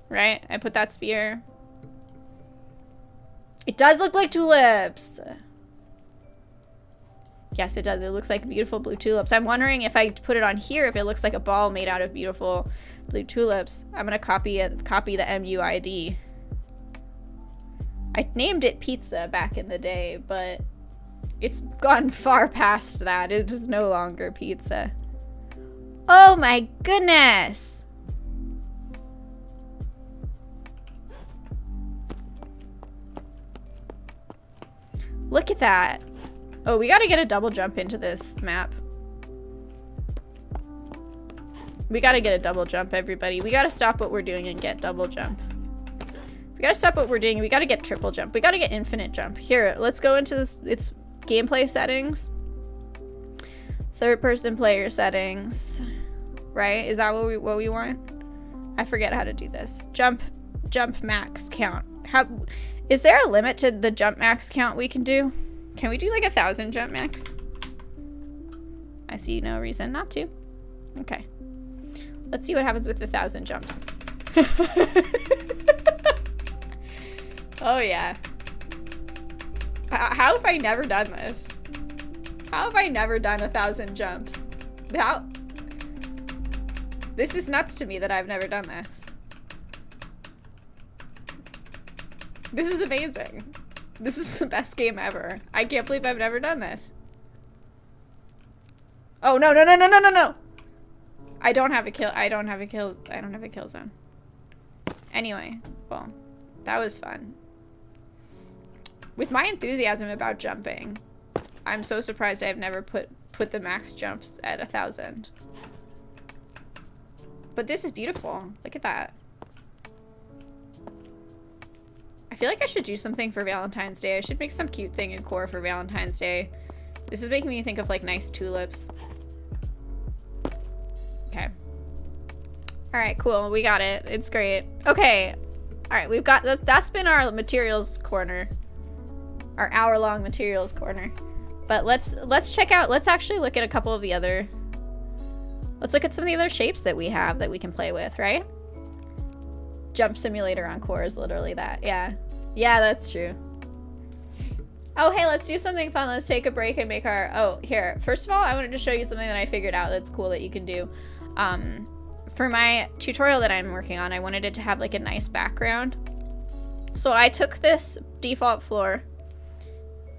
Right? I put that sphere. It does look like tulips. Yes, it does. It looks like beautiful blue tulips. I'm wondering if I put it on here, if it looks like a ball made out of beautiful blue tulips. I'm gonna copy the MUID. I named it pizza back in the day, but it's gone far past that. It is no longer pizza. Oh my goodness! Look at that. Oh, we gotta get a double jump into this map. We gotta get a double jump, everybody. We gotta stop what we're doing and get double jump. We gotta stop what we're doing. We gotta get triple jump. We gotta get infinite jump. Here, let's go into this. It's gameplay settings. Third person player settings. Right? Is that what we want? I forget how to do this. Jump max count. Is there a limit to the jump max count we can do? Can we do like 1,000 jump max? I see no reason not to. Okay. Let's see what happens with 1,000 jumps. Oh yeah. How have I never done this? How have I never done 1,000 jumps? This is nuts to me that I've never done this. This is amazing. This is the best game ever. I can't believe I've never done this. Oh, no, no, no, no, no, no, no. I don't have a kill zone. Anyway, well, that was fun. With my enthusiasm about jumping, I'm so surprised I've never put the max jumps at 1,000. But this is beautiful. Look at that. I feel like I should do something for Valentine's Day. I should make some cute thing in core for Valentine's Day. This is making me think of like nice tulips. Okay. Alright, cool. We got it. It's great. Okay. Alright, we've got that's been our materials corner. Our hour-long materials corner. But let's check out, let's actually look at a couple of the other, let's look at some of the other shapes that we have that we can play with, right? Jump simulator on core is literally that. Yeah. Yeah, that's true. Oh, hey, let's do something fun. Let's take a break and make our... Oh, here. First of all, I wanted to show you something that I figured out that's cool that you can do. For my tutorial that I'm working on, I wanted it to have like a nice background. So I took this default floor.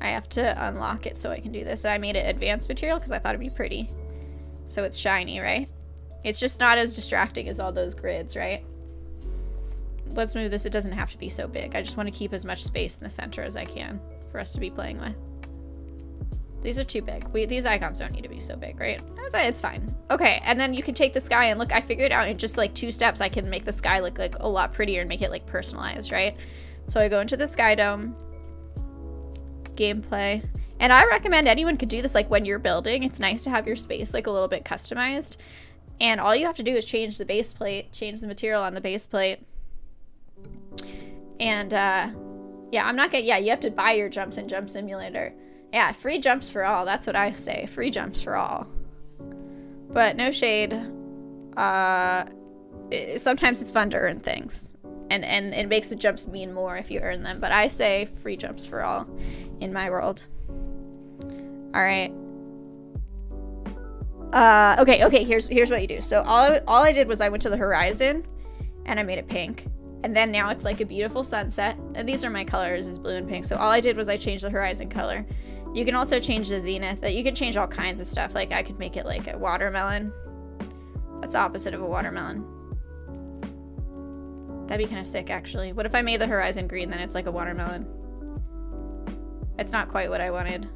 I have to unlock it so I can do this. And I made it advanced material because I thought it'd be pretty. So it's shiny, right? It's just not as distracting as all those grids, right? Let's move this. It doesn't have to be so big. I just want to keep as much space in the center as I can for us to be playing with. These are too big. These icons don't need to be so big, right? But it's fine. Okay, and then you can take the sky and look, I figured out in just like 2 steps I can make the sky look like a lot prettier and make it like personalized, right? So I go into the sky dome, gameplay, and I recommend anyone could do this like when you're building. It's nice to have your space like a little bit customized. And all you have to do is change the base plate, change the material on the base plate, And yeah, I'm not gonna, yeah, you have to buy your jumps in Jump Simulator. Yeah, free jumps for all. That's what I say. Free jumps for all. But no shade. Sometimes it's fun to earn things. And it makes the jumps mean more if you earn them. But I say free jumps for all in my world. Alright. Okay, here's what you do. So all I did was I went to the horizon and I made it pink. And then now it's like a beautiful sunset. And these are my colors, is blue and pink. So all I did was I changed the horizon color. You can also change the zenith. You can change all kinds of stuff. Like I could make it like a watermelon. That's the opposite of a watermelon. That'd be kind of sick, actually. What if I made the horizon green, then it's like a watermelon? It's not quite what I wanted.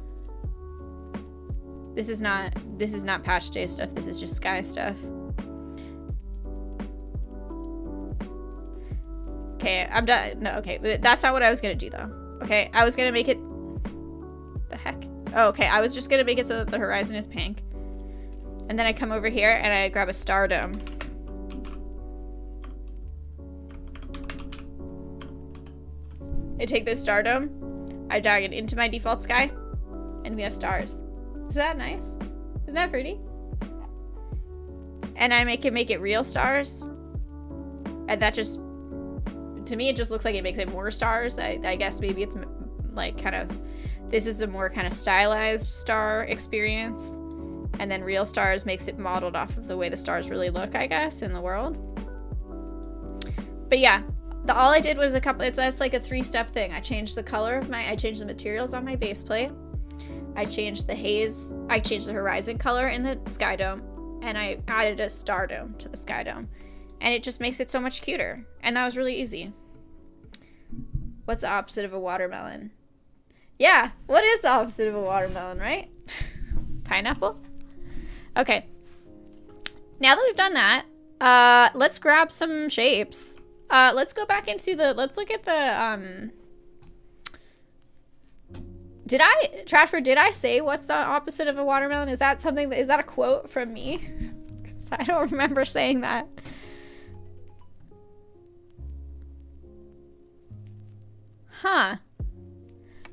This is not patch day stuff. This is just sky stuff. Okay, I'm done. No, okay, that's not what I was gonna do though. Okay, I was gonna make it. The heck? Oh, okay, I was just gonna make it so that the horizon is pink, and then I come over here and I grab a stardome. I take this stardome, I drag it into my default sky, and we have stars. Is that nice? Isn't that pretty? And I make it real stars. And that just, to me, it just looks like it makes it more stars. I guess maybe it's like kind of, this is a more kind of stylized star experience. And then real stars makes it modeled off of the way the stars really look, I guess, in the world. But yeah. All I did was that's like a 3-step thing. I changed the color of I changed the materials on my base plate. I changed the haze, I changed the horizon color in the sky dome, and I added a star dome to the sky dome. And it just makes it so much cuter. And that was really easy. What's the opposite of a watermelon? Yeah, what is the opposite of a watermelon, right? Pineapple? Okay. Now that we've done that, let's grab some shapes. Let's go back into let's look at the, Trashford, did I say what's the opposite of a watermelon? Is that something is that a quote from me? I don't remember saying that. Huh.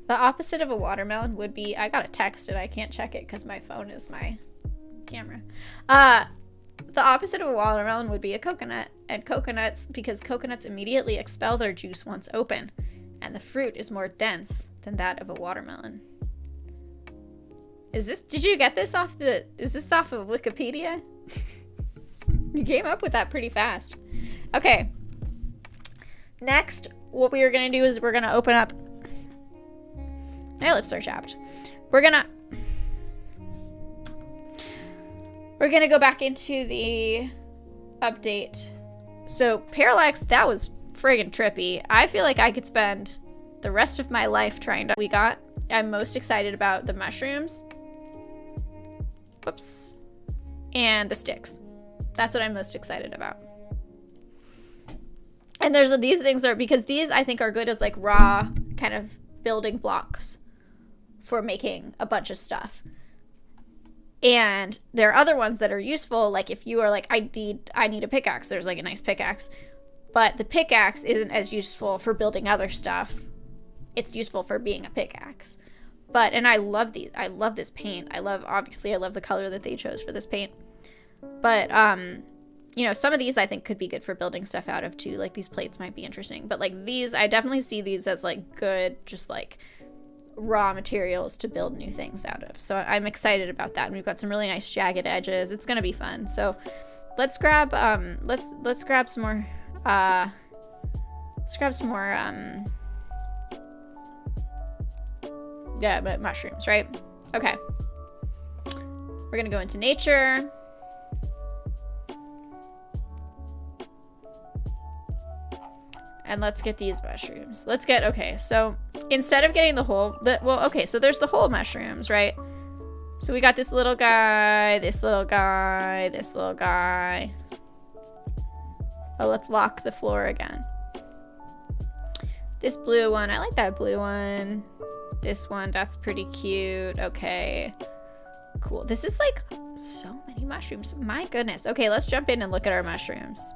The opposite of a watermelon would be, I got a text and I can't check it because my phone is my camera. The opposite of a watermelon would be a coconut. And coconuts, because coconuts immediately expel their juice once open, and the fruit is more dense than that of a watermelon. Did you get this off is this off of Wikipedia? You came up with that pretty fast. Okay. Next, what we are going to do is we're going to open up. My lips are chapped. We're going to go back into the update. So Parallax, that was friggin' trippy. I feel like I could spend the rest of my life trying to. I'm most excited about the mushrooms. Whoops. And the sticks. That's what I'm most excited about. And these things are, because these I think are good as like raw kind of building blocks for making a bunch of stuff. And there are other ones that are useful, like if you are like, I need a pickaxe, there's like a nice pickaxe. But the pickaxe isn't as useful for building other stuff. It's useful for being a pickaxe. And I love these. I love this paint. Obviously I love the color that they chose for this paint. But, you know, some of these I think could be good for building stuff out of too. Like these plates might be interesting. But like these, I definitely see these as like good, just like raw materials to build new things out of. So I'm excited about that. And we've got some really nice jagged edges. It's gonna be fun. So let's grab let's grab some more yeah, but mushrooms, right? Okay. We're gonna go into nature. And let's get these mushrooms. Okay, so instead of getting so there's the whole mushrooms, right? So we got this little guy, this little guy, this little guy. Oh, let's lock the floor again. This blue one, I like that blue one. This one, that's pretty cute. Okay, cool. This is like so many mushrooms. My goodness. Okay, let's jump in and look at our mushrooms.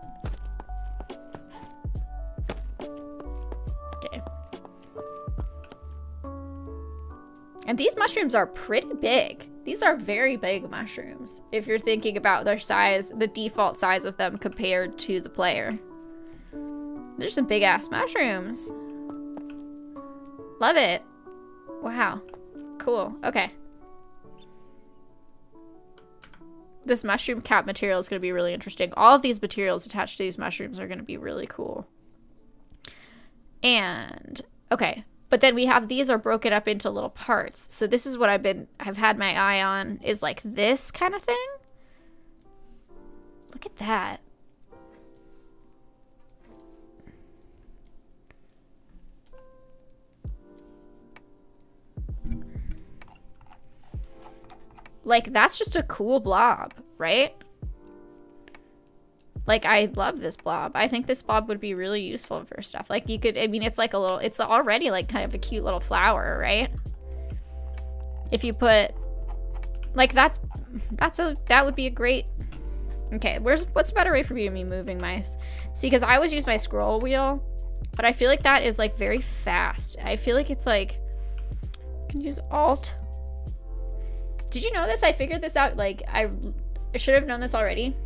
And these mushrooms are pretty big. These are very big mushrooms if you're thinking about their size, the default size of them compared to the player. There's some big ass mushrooms. Love it. Wow. Cool. Okay. This mushroom cap material is going to be really interesting. All of these materials attached to these mushrooms are going to be really cool. And, okay. But then we have, these are broken up into little parts. So this is what I've had my eye on, is like this kind of thing. Look at that. Like, that's just a cool blob, right? Like, I love this blob. I think this blob would be really useful for stuff. Like, you could, I mean, it's like a little, it's already like kind of a cute little flower, right? If you put, like, that would be a great, okay, what's a better way for me to be moving my, see, because I always use my scroll wheel, but I feel like that is like very fast. I feel like it's like, you can use Alt. Did you know this? I figured this out, like, I should have known this already.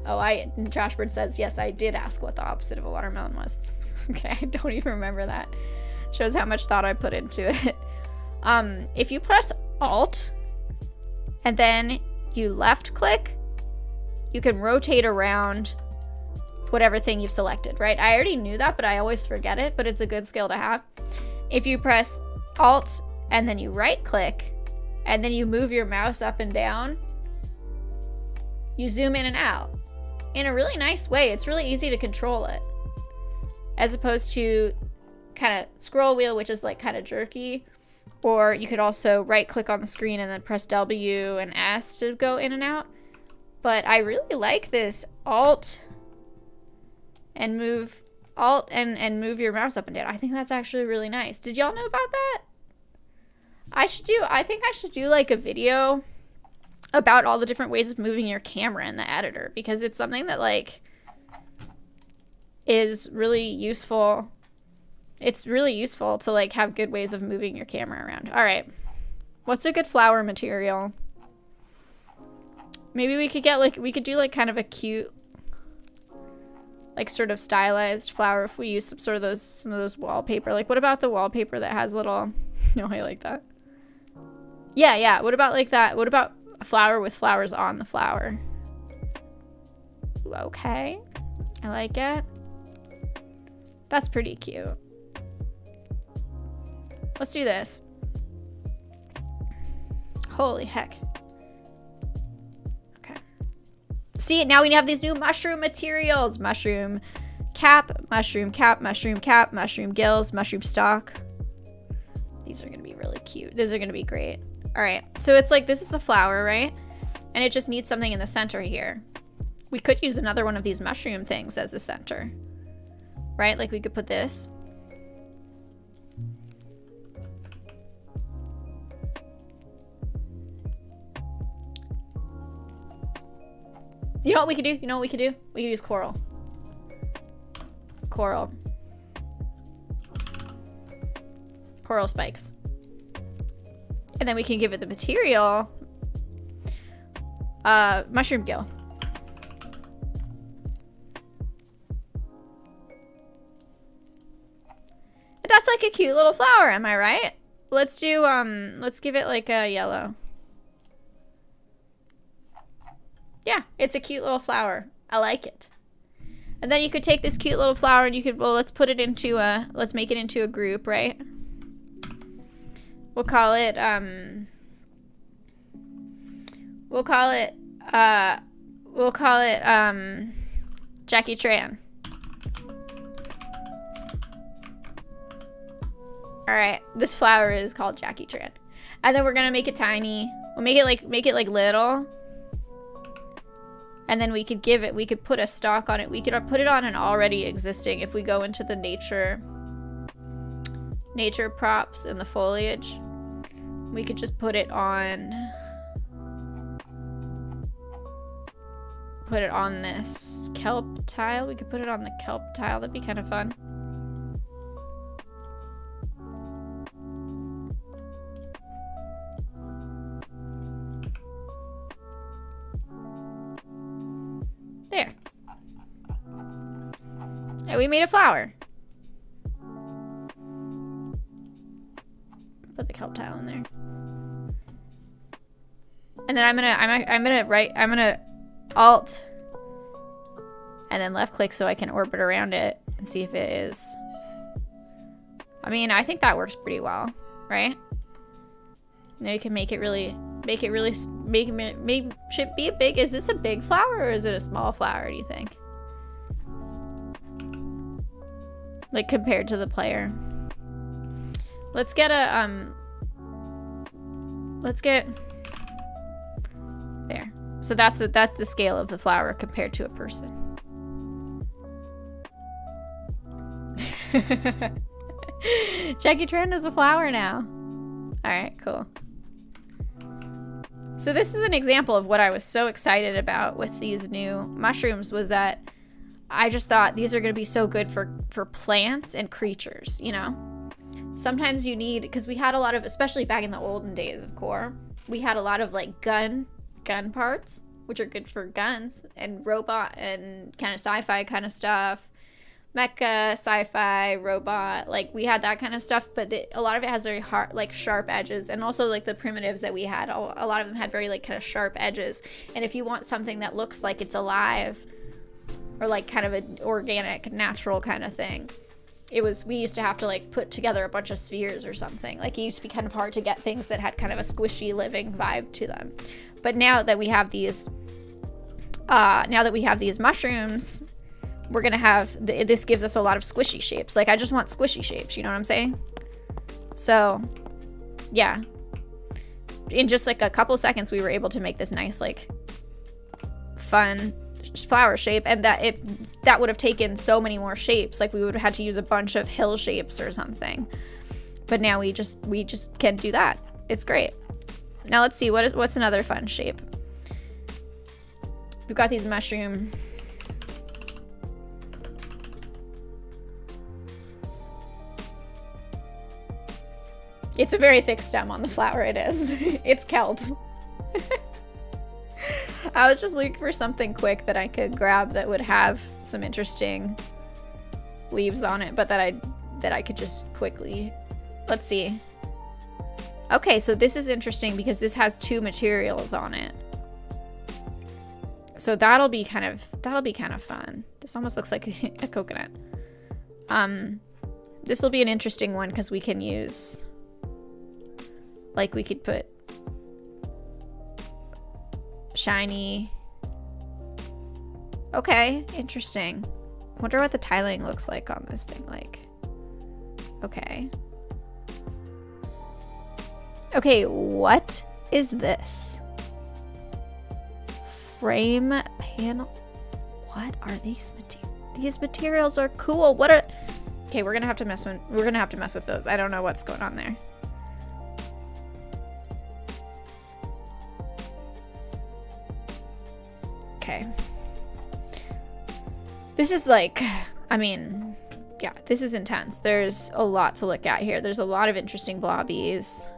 Oh, Joshbird says, yes, I did ask what the opposite of a watermelon was. Okay, I don't even remember that. Shows how much thought I put into it. If you press Alt, and then you left click, you can rotate around whatever thing you've selected, right? I already knew that, but I always forget it, but it's a good skill to have. If you press Alt, and then you right click, and then you move your mouse up and down, you zoom in and out in a really nice way. It's really easy to control it, as opposed to kind of scroll wheel, which is like kind of jerky. Or you could also right click on the screen and then press W and S to go in and out. But I really like this Alt and move move your mouse up and down. I think that's actually really nice. Did y'all know about that? I think I should do like a video about all the different ways of moving your camera in the editor, because it's something that like is really useful. It's really useful to like have good ways of moving your camera around. All right. What's a good flower material? Maybe we could get like, we could do like kind of a cute, like sort of stylized flower if we use some of those wallpaper. Like, what about the wallpaper that has little, no, I like that. Yeah. What about like that? What about a flower with flowers on the flower? Ooh, okay. I like it. That's pretty cute. Let's do this. Holy heck. Okay. See, now we have these new mushroom materials. Mushroom cap, mushroom cap, mushroom cap, mushroom gills, mushroom stalk. These are going to be really cute. These are going to be great. All right. So it's like, this is a flower, right? And it just needs something in the center here. We could use another one of these mushroom things as the center, right? Like we could put this. You know what we could do? You know what we could do? We could use coral. Coral spikes. And then we can give it the material, mushroom gill. And that's like a cute little flower, am I right? Let's do, let's give it like a yellow. Yeah, it's a cute little flower. I like it. And then you could take this cute little flower and you could, well, let's put it into a, let's make it into a group, right? We'll call it Jackie Tran. All right, this flower is called Jackie Tran. And then we're gonna make it tiny. We'll make it like little. And then we could give it, we could put a stalk on it. We could put it on an already existing, if we go into the nature props and the foliage, we could just put it on this kelp tile. We could put it on the kelp tile. That'd be kind of fun. we made a flower. Put the kelp tile in there. And then I'm gonna alt and then left click so I can orbit around it and see if it is. I mean, I think that works pretty well, right? Now you can make it really should it be a big, is this a big flower or is it a small flower, do you think? Like compared to the player. Let's get a, there. So that's the scale of the flower compared to a person. Jackie Tran is a flower now. Alright, cool. So this is an example of what I was so excited about with these new mushrooms, was that I just thought these are going to be so good for plants and creatures, you know? Sometimes you need, because we had a lot of, especially back in the olden days of core, we had a lot of like gun parts, which are good for guns and robot and kind of sci-fi kind of stuff. Mecha, sci-fi, robot, like we had that kind of stuff, but a lot of it has very hard, like sharp edges, and also like the primitives that we had, a lot of them had very like kind of sharp edges. And if you want something that looks like it's alive, or like kind of an organic, natural kind of thing, we used to have to like put together a bunch of spheres or something. Like it used to be kind of hard to get things that had kind of a squishy living vibe to them. But now that we have these mushrooms, we're gonna have this gives us a lot of squishy shapes. Like I just want squishy shapes, you know what I'm saying? So yeah, in just like a couple seconds we were able to make this nice like fun flower shape, and that would have taken so many more shapes. Like we would have had to use a bunch of hill shapes or something, but now we just can do that. It's great. Now let's see, what's another fun shape. We've got these mushroom. It's a very thick stem on the flower, it is. It's kelp. I was just looking for something quick that I could grab that would have some interesting leaves on it, but that I could just quickly. Let's see. Okay, so this is interesting because this has two materials on it. So that'll be kind of fun. This almost looks like a coconut. This will be an interesting one because we can use, like we could put shiny. Okay, interesting. Wonder what the tiling looks like on this thing. Like, okay. Okay, what is this? Frame panel. What are these materials? These materials are cool. What are? Okay, we're gonna have to mess with those. I don't know what's going on there. Okay. This is like, I mean, yeah, this is intense. There's a lot to look at here. There's a lot of interesting blobbies.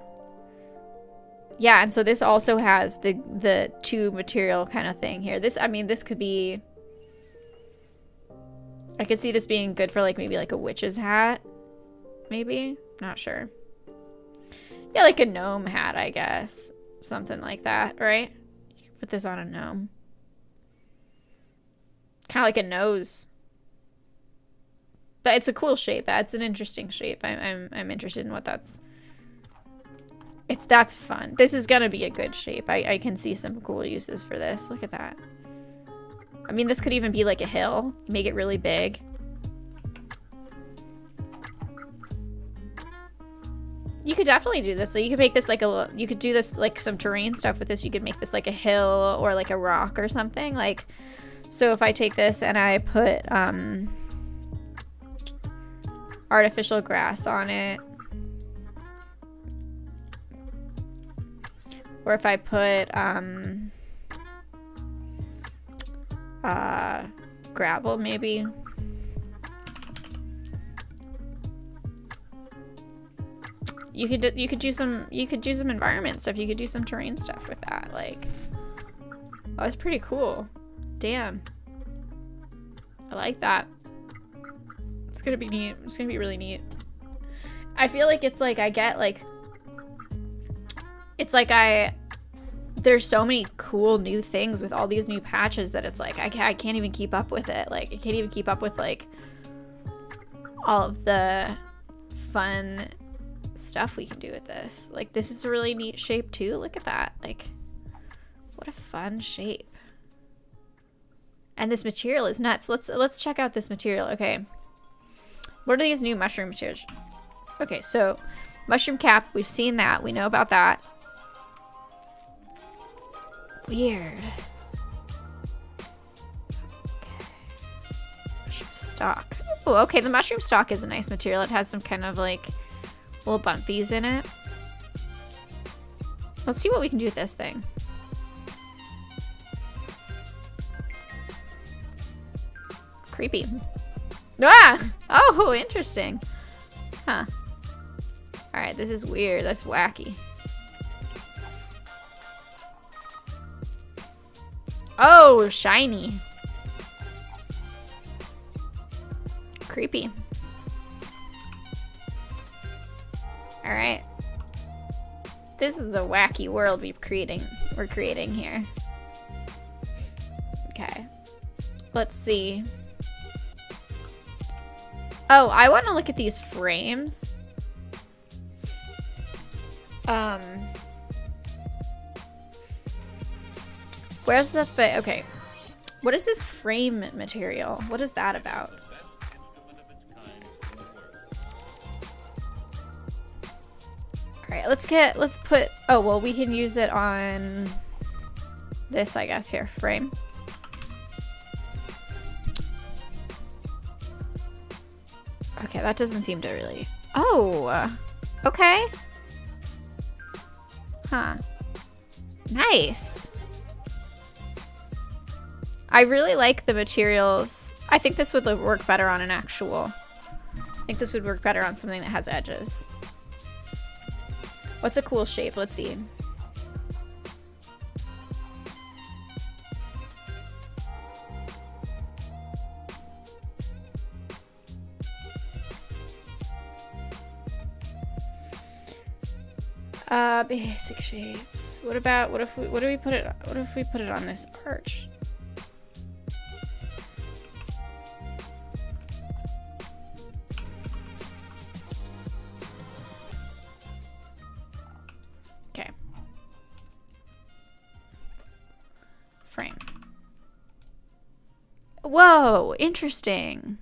Yeah, and so this also has the two material kind of thing here. This, I mean, this could be, I could see this being good for like maybe like a witch's hat. Maybe? Not sure. Yeah, like a gnome hat, I guess. Something like that, right? You can put this on a gnome. Kind of like a nose. But it's a cool shape. It's an interesting shape. I'm interested in what that's. That's fun. This is gonna be a good shape. I can see some cool uses for this. Look at that. I mean, this could even be like a hill. Make it really big. You could definitely do this. So you could make this like you could do this like some terrain stuff with this. You could make this like a hill or like a rock or something. Like, so if I take this and I put artificial grass on it, or if I put gravel, maybe. You could do some environment stuff. You could do some terrain stuff with that. Like, oh, that's pretty cool. Damn. I like that. gonna be neat. It's gonna be really neat. I feel like it's like I get like, it's like there's so many cool new things with all these new patches that it's like I can't even keep up with it. Like I can't even keep up with like all of the fun stuff we can do with this. Like this is a really neat shape too. Look at that. Like what a fun shape. And this material is nuts. Let's check out this material. Okay. What are these new mushroom materials? Okay, so mushroom cap, we've seen that. We know about that. Weird. Okay. Mushroom stalk. Oh, okay, the mushroom stalk is a nice material. It has some kind of like little bumpies in it. Let's see what we can do with this thing. Creepy. Ah! Oh, interesting. Huh. Alright, this is weird. That's wacky. Oh, shiny. Creepy. Alright. This is a wacky world we're creating here. Okay. Let's see. Oh, I want to look at these frames. Where's the okay. What is this frame material? What is that about? Alright, let's put, oh, well, we can use it on this, I guess, here, frame. Okay, that doesn't seem to really, oh, okay. Huh. Nice. I really like the materials. I think this would work better on an actual, I think this would work better on something that has edges. What's a cool shape? Let's see. Basic shapes. What about, what if we put it on this arch? Okay. Frame. Whoa, interesting.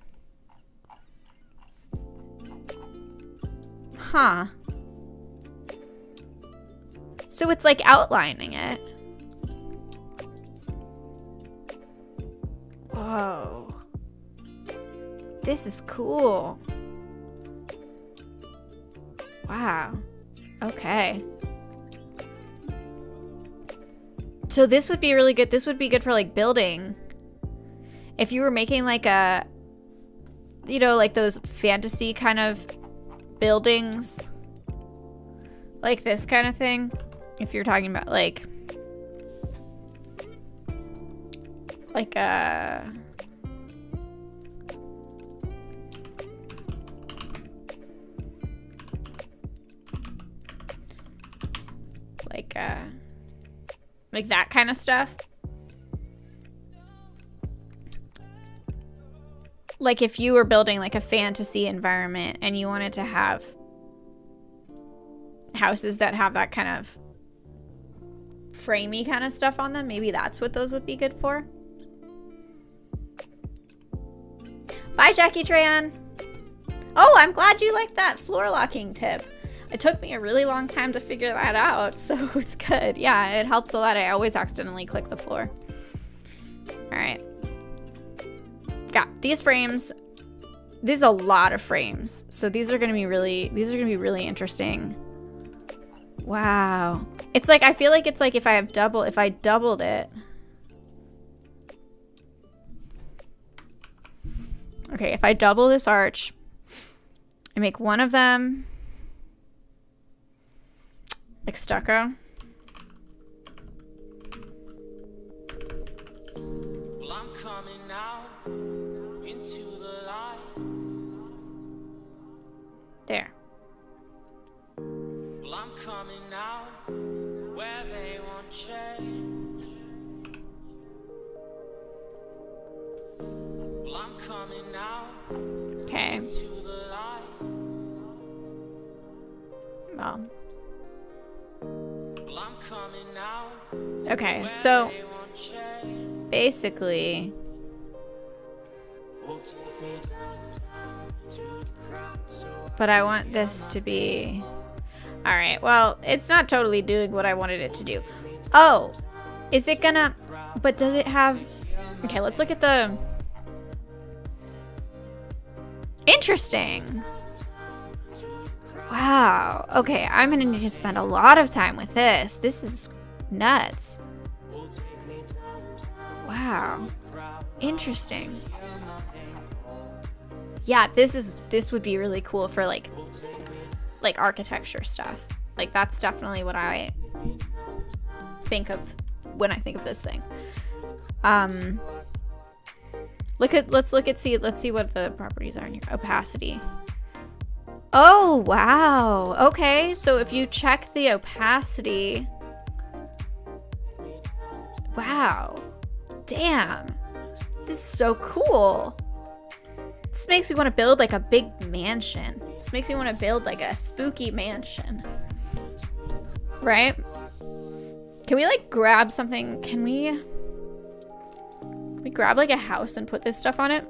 Huh. So it's like outlining it. Whoa. This is cool. Wow. Okay. So this would be really good. This would be good for like building. If you were making like a, you know, like those fantasy kind of buildings. Like this kind of thing. If you're talking about like that kind of stuff. Like if you were building like a fantasy environment and you wanted to have houses that have that kind of framey kind of stuff on them, maybe that's what those would be good for. Bye, Jackie Trayan. Oh, I'm glad you liked that floor locking tip. It took me a really long time to figure that out, so it's good. Yeah, it helps a lot. I always accidentally click the floor. All right. Got these frames. These are a lot of frames, so these are gonna be really interesting. Wow. It's like, I feel like it's like if I doubled it. Okay, if I double this arch, I make one of them like stucco. Well, I'm coming out into the light. There. Well, I'm coming out where they won't change. Well, I'm coming out Okay. to the light. Well. Well, I'm coming out Okay, where so they won't change. basically, Won't take me downtown to the crowd, so but I want this to be... Alright, well, it's not totally doing what I wanted it to do. Oh, is it gonna... But does it have... Okay, let's look at the... Interesting. Wow. Okay, I'm gonna need to spend a lot of time with this. This is nuts. Wow. Interesting. Yeah, this would be really cool for like architecture stuff. Like that's definitely what I think of when I think of this thing. Let's see what the properties are in here. Opacity. Oh, wow. Okay, so if you check the opacity. Wow. Damn. This is so cool. This makes me want to build like a big mansion. This makes me want to build like a spooky mansion. Right? Can we like grab something? Can we grab like a house and put this stuff on it?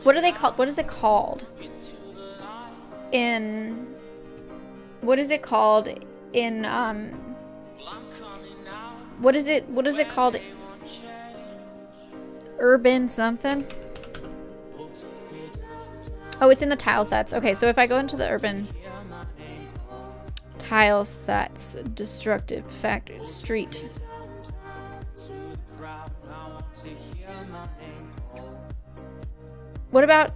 What are they called? What is it called? What is it called in what is it called? Urban something? Oh, it's in the tile sets. Okay, so if I go into the urban tile sets, destructive factory street. What about...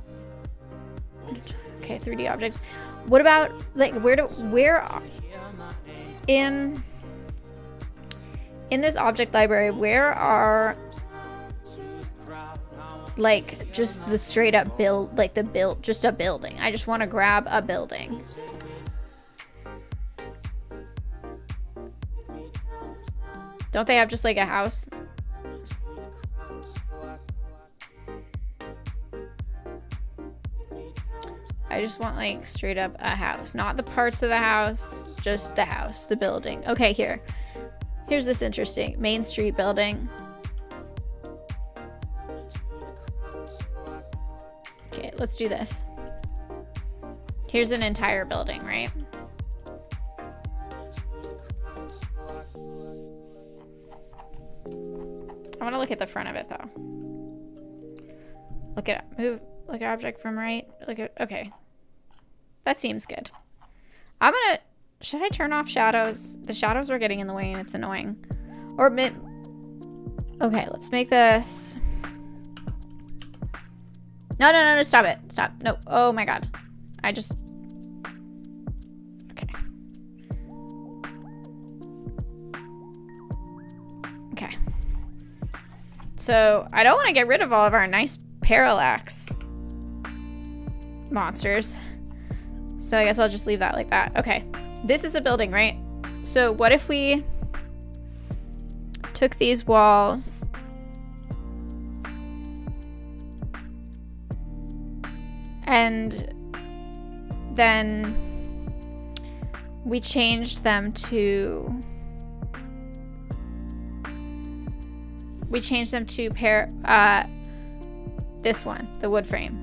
Okay, 3D objects. What about, like, in this object library, where are, like, just the straight up build, like, just a building. I just want to grab a building. Don't they have just, like, a house? I just want like straight up a house, not the parts of the house, just the house, the building. Okay, here's this interesting Main Street building. Okay, let's do this. Here's an entire building, right? I want to look at the front of it though. Look at object from right. Okay. That seems good. Should I turn off shadows? The shadows are getting in the way and it's annoying. Okay, let's make this. No, stop it. Stop. No. Oh my god. Okay. So, I don't want to get rid of all of our nice parallax monsters. So I guess I'll just leave that like that. Okay. This is a building, right? So what if we took these walls and then we changed them to this one, the wood frame.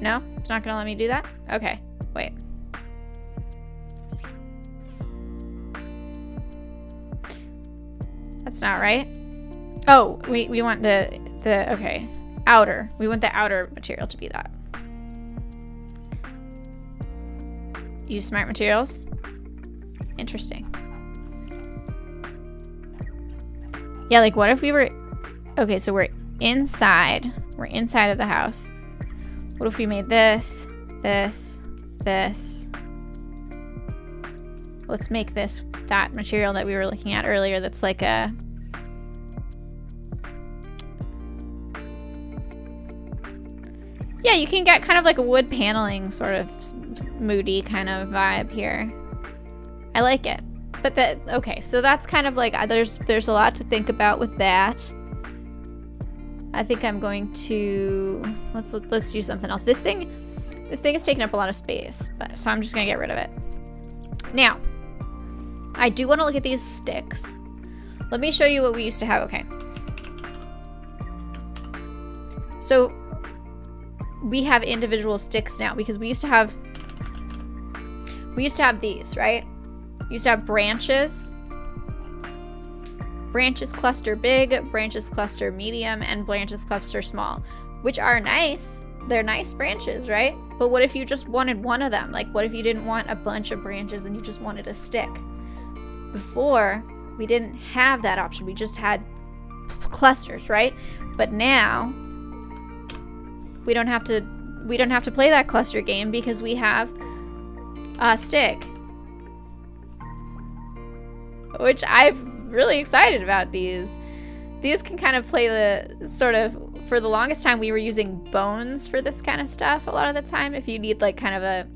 No? It's not gonna let me do that? Okay, wait. That's not right. Oh, we want the okay, outer. We want the outer material to be that. Use smart materials. Interesting. Yeah, like what if we were... Okay, so we're inside. We're inside of the house. What if we made this, this, this? Let's make this that material that we were looking at earlier that's like a... Yeah, you can get kind of like a wood paneling sort of moody kind of vibe here. I like it. But that, okay, so that's kind of like, there's a lot to think about with that. I think I'm going to, let's do something else. This thing is taking up a lot of space, but so I'm just gonna get rid of it. Now, I do want to look at these sticks. Let me show you what we used to have. Okay. So we have individual sticks now because we used to have these, right? We used to have branches. Branches cluster big, branches cluster medium, and branches cluster small, which are nice. They're nice branches, right? But what if you just wanted one of them? Like, what if you didn't want a bunch of branches and you just wanted a stick? Before, we didn't have that option. We just had clusters, right? But now we don't have to play that cluster game because we have a stick, which I'm really excited about. These can kind of play the sort of, for the longest time we were using bones for this kind of stuff a lot of the time. If you need like kind of a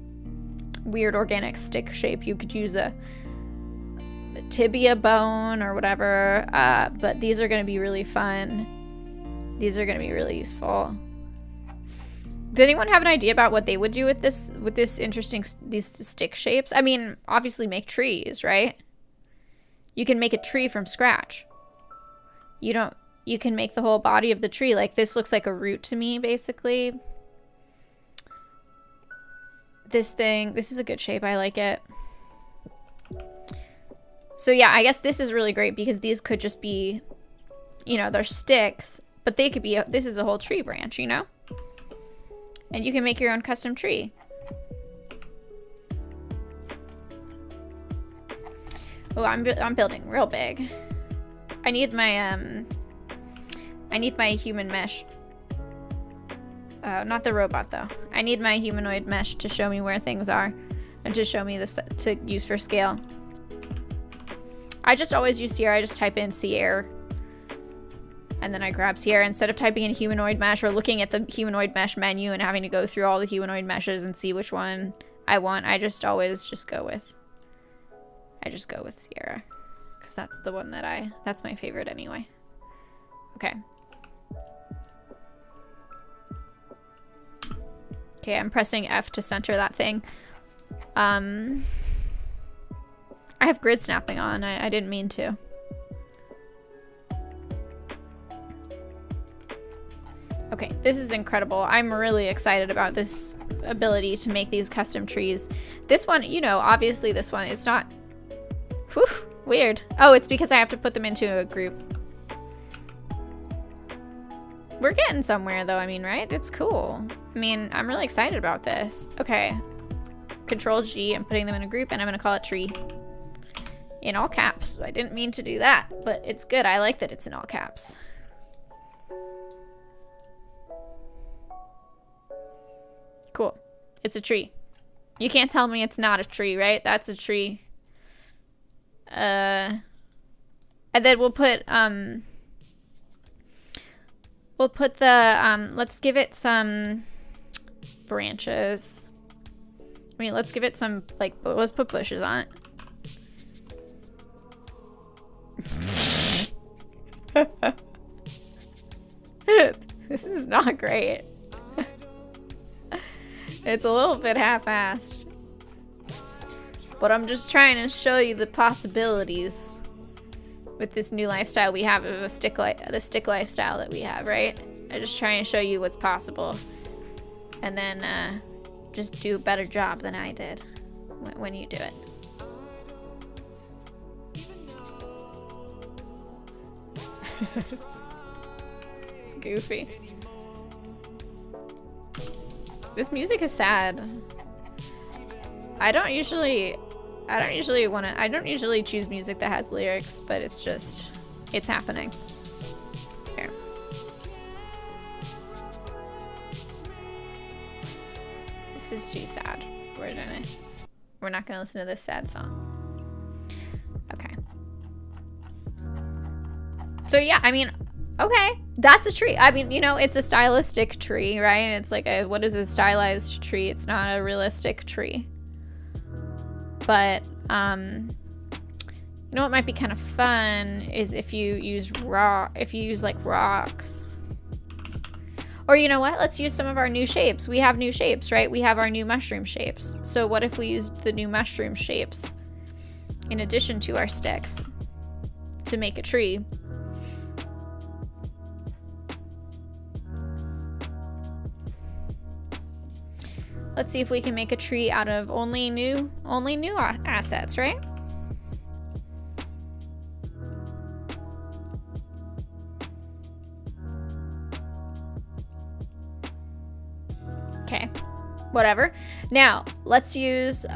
weird organic stick shape, you could use a tibia bone or whatever, but these are going to be really fun. These are going to be really useful. Does anyone have an idea about what they would do with this interesting, these stick shapes? I mean, obviously make trees, right? You can make a tree from scratch. You can make the whole body of the tree. Like, this looks like a root to me, basically. This is a good shape. I like it. So yeah, I guess this is really great because these could just be, they're sticks, but they could be, this is a whole tree branch, And you can make your own custom tree. Oh, I'm building real big. I need my human mesh. Not the robot though. I need my humanoid mesh to show me where things are and to show me this to use for scale. I just always use Sierra. I just type in Sierra and then I grab Sierra instead of typing in humanoid mesh or looking at the humanoid mesh menu and having to go through all the humanoid meshes and see which one I want. I just always go with Sierra because that's the one that's my favorite anyway. Okay. Okay, I'm pressing F to center that thing. I have grid snapping on. I didn't mean to. Okay, this is incredible. I'm really excited about this ability to make these custom trees. This one, obviously this one, it's not... Whew, weird. Oh, it's because I have to put them into a group. We're getting somewhere though, I mean, right? It's cool. I mean, I'm really excited about this. Okay. Control G, I'm putting them in a group and I'm gonna call it tree. In all caps. I didn't mean to do that, but it's good. I like that it's in all caps. Cool. It's a tree. You can't tell me it's not a tree, right? That's a tree. And then we'll put the, let's give it some branches. I mean, let's give it some, like, let's put bushes on it. This is not great. It's a little bit half-assed. But I'm just trying to show you the possibilities with this new lifestyle we have of the stick lifestyle that we have, right? I'm just trying to show you what's possible. And then just do a better job than I did when you do it. It's goofy. This music is sad. I don't usually choose music that has lyrics, but it's happening. Here. This is too sad. We're not gonna listen to this sad song. Okay. So yeah, I mean, Okay, that's a tree. I mean, you know, it's a stylistic tree, right? It's like a, what is a stylized tree? It's not a realistic tree. But, you know what might be kind of fun is if you use like rocks. Or you know what? Let's use some of our new shapes. We have new shapes, right? We have our new mushroom shapes. So what if we used the new mushroom shapes in addition to our sticks to make a tree? Let's see if we can make a tree out of only new assets, right? Okay, whatever. Now, let's use,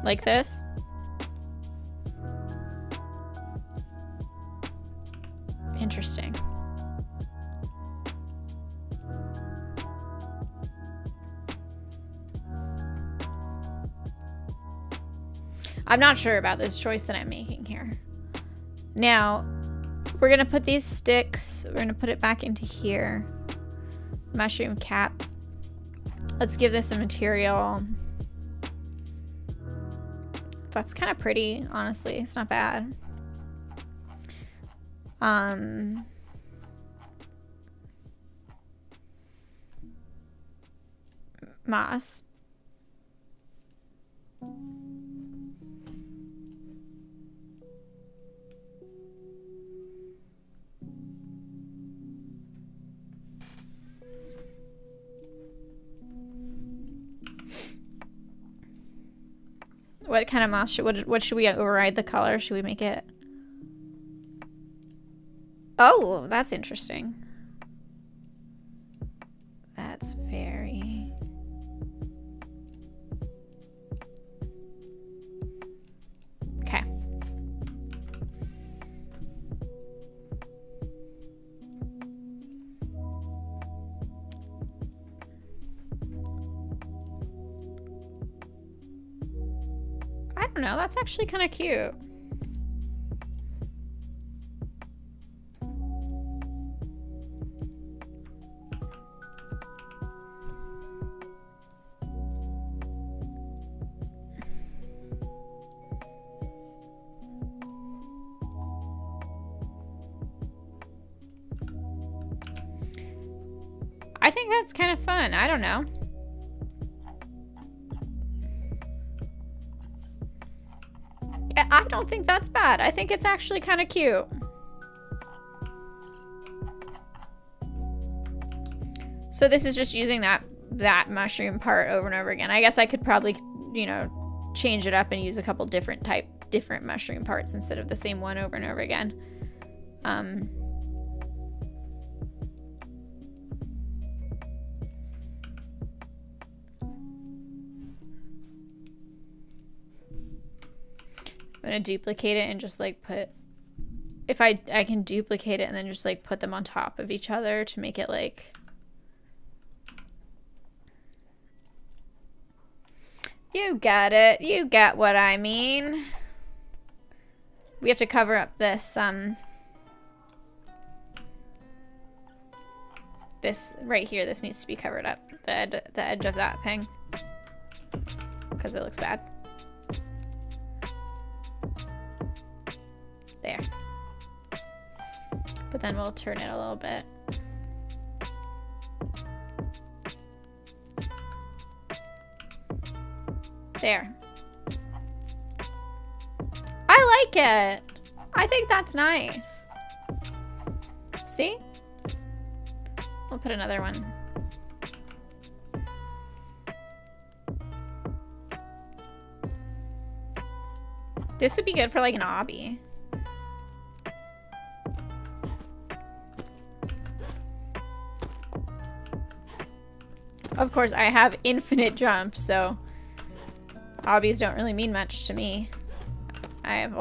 like this. Interesting. I'm not sure about this choice that I'm making here. Now, we're gonna put these sticks, we're gonna put it back into here. Mushroom cap. Let's give this a material. That's kind of pretty, honestly. It's not bad. Moss. What kind of moss what should we override the color? Should we make it? Oh, that's interesting. That's very... Okay. I don't know, that's actually kind of cute. I think that's kind of fun. I don't know. I don't think that's bad. I think it's actually kind of cute. So this is just using that mushroom part over and over again. I guess I could probably, you know, change it up and use a couple different mushroom parts instead of the same one over and over again. I'm gonna duplicate it and just like put, if I can duplicate it and then just like put them on top of each other to make it like, you got it, you got what I mean. We have to cover up this this right here. This needs to be covered up, the edge of that thing, because it looks bad. There. But then we'll turn it a little bit. There. I like it. I think that's nice. See? We'll put another one. This would be good for like an obby. Of course, I have infinite jump, so obbies don't really mean much to me. I have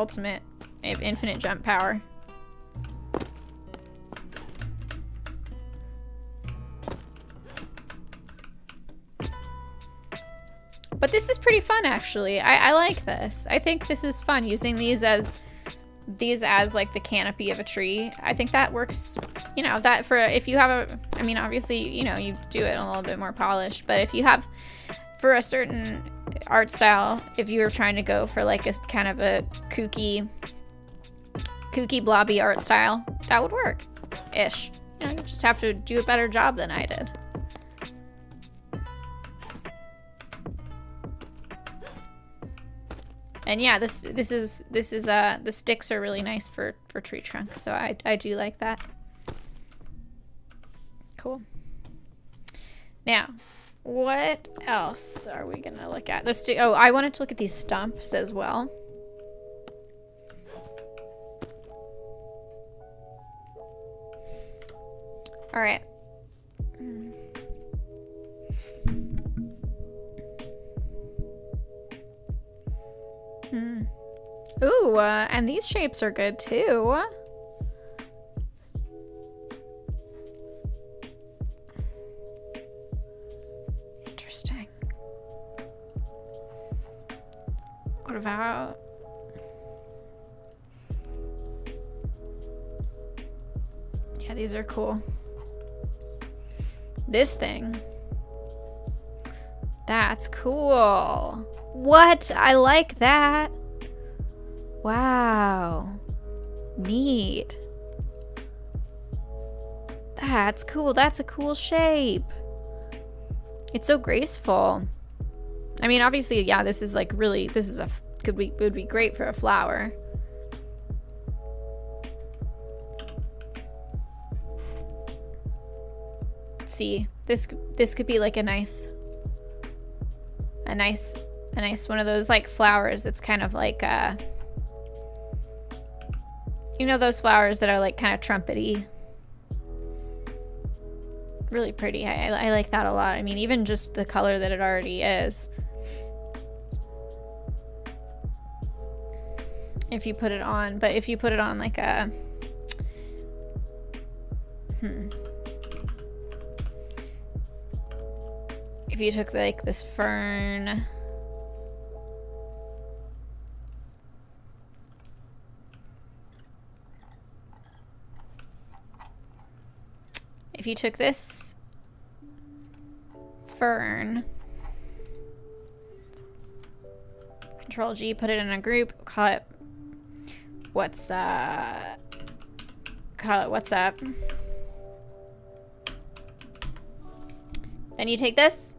infinite jump power. But this is pretty fun, actually. I like this. I think this is fun, using these as like the canopy of a tree. I think that works, you know, that for if you have a, I mean, obviously, you know, you do it a little bit more polished, but if you have, for a certain art style, if you were trying to go for like a kind of a kooky blobby art style, that would work ish. You know, you just have to do a better job than I did. And yeah, this is the sticks are really nice for tree trunks, so I do like that. Cool. Now, what else are we gonna look at? Oh, I wanted to look at these stumps as well. All right. Ooh, and these shapes are good too. Interesting. What about... Yeah, these are cool. This thing. That's cool. What? I like that. Wow. Neat. That's cool. That's a cool shape. It's so graceful. I mean, obviously, yeah, this is like really, this is would be great for a flower. Let's see, this could be like a nice one of those like flowers. It's kind of like you know, those flowers that are like kind of trumpety. Really pretty. I like that a lot. I mean, even just the color that it already is. If you put it on, but if you put it on like a... If you took like this fern... If you took this fern, Control G, put it in a group, call it what's up. Then you take this,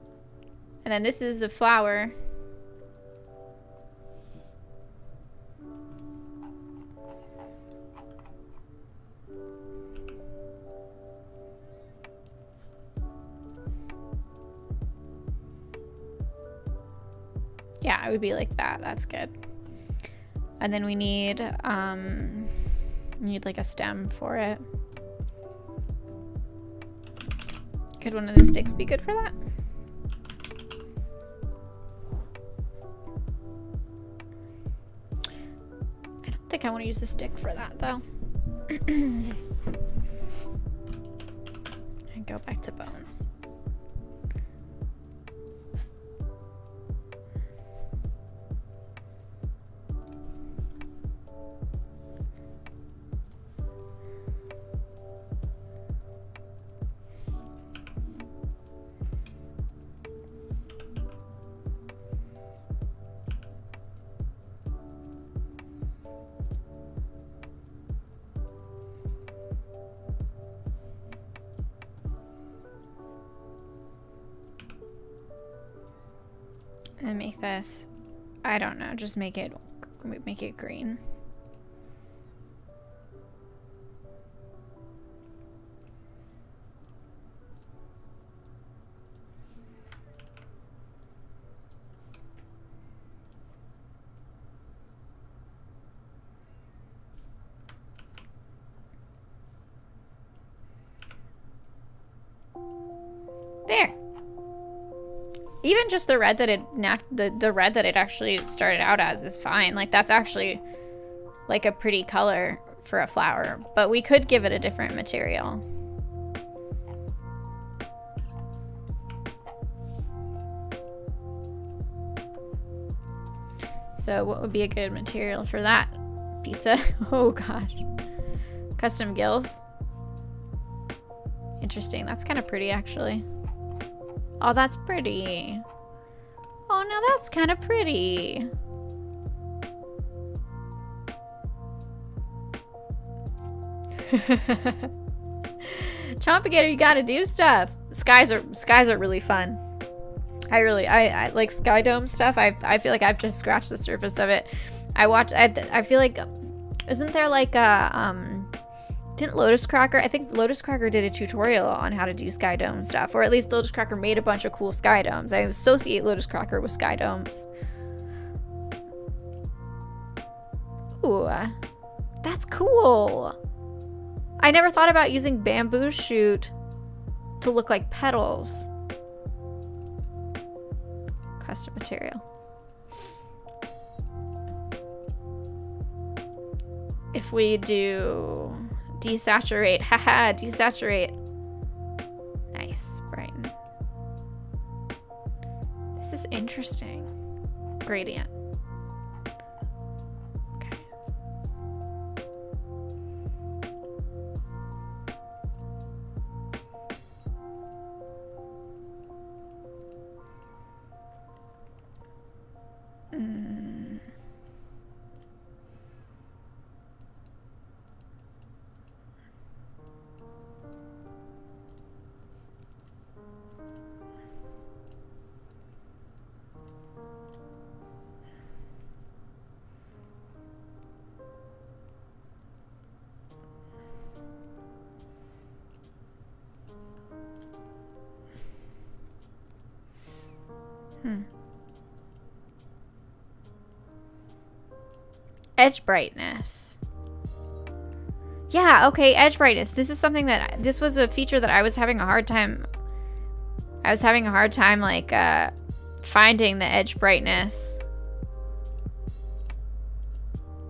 and then this is a flower. Yeah, it would be like that. That's good. And then we need like a stem for it. Could one of those sticks be good for that? I don't think I want to use a stick for that though. And go back to bones. And make this, I don't know, just make it green. There. Even just the red that the red that it actually started out as is fine. Like, that's actually like a pretty color for a flower, but we could give it a different material. So what would be a good material for that? Pizza. Oh gosh. Custom gills. Interesting. That's kind of pretty actually. Oh, that's pretty. Oh no, that's kind of pretty. Chompagator, you gotta do stuff. Skies are really fun. I like Sky Dome stuff. I feel like I've just scratched the surface of it. I feel like, isn't there like a didn't Lotus Cracker? I think Lotus Cracker did a tutorial on how to do Sky Dome stuff, or at least Lotus Cracker made a bunch of cool Sky Domes. I associate Lotus Cracker with Sky Domes. Ooh, that's cool. I never thought about using bamboo shoot to look like petals. Custom material. If we do desaturate, haha, desaturate. Nice, brighten. This is interesting. Gradient. Okay. Edge brightness. Yeah, okay, edge brightness. This is something that, this was a feature that I was having a hard time, like, finding the edge brightness.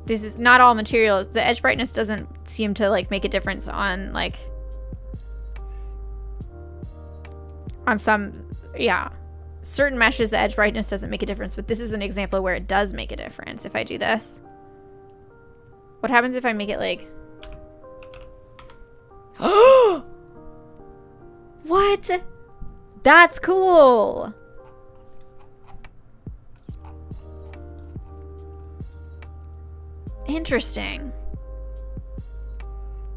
This is not all materials. The edge brightness doesn't seem to, like, make a difference on, like, on some, yeah. Certain meshes, the edge brightness doesn't make a difference, but this is an example where it does make a difference if I do this. What happens if I make it like... What? That's cool! Interesting.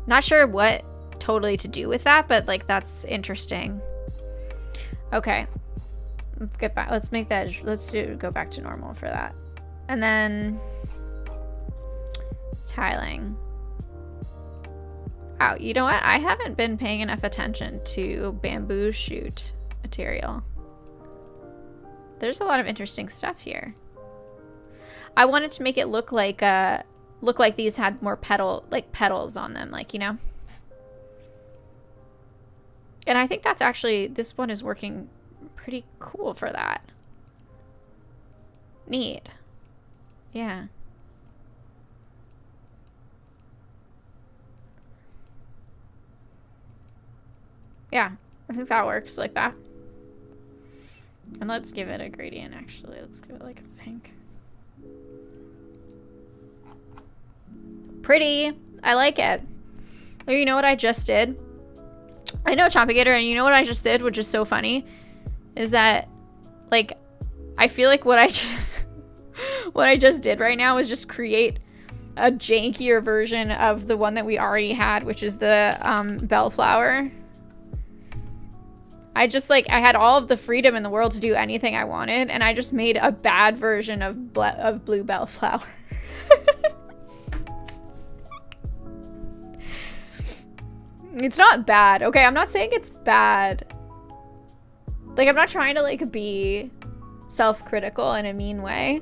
Not sure what totally to do with that, but like that's interesting. Okay. Let's get back. Let's make that. Let's go back to normal for that. And then tiling. Wow, you know what? I haven't been paying enough attention to bamboo shoot material. There's a lot of interesting stuff here. I wanted to make it look like these had more petals on them, like, you know. And I think that's actually, this one is working pretty cool for that. Neat. Yeah. Yeah, I think that works like that. And let's give it a gradient, actually. Let's give it like a pink. Pretty. I like it. Oh, you know what I just did? I know, Chompagator, and you know what I just did, which is so funny? Is that, like, I feel like what I just did right now is just create a jankier version of the one that we already had, which is the bellflower. I had all of the freedom in the world to do anything I wanted, and I just made a bad version of blue bellflower. It's not bad, okay? I'm not saying it's bad. Like, I'm not trying to, like, be self-critical in a mean way.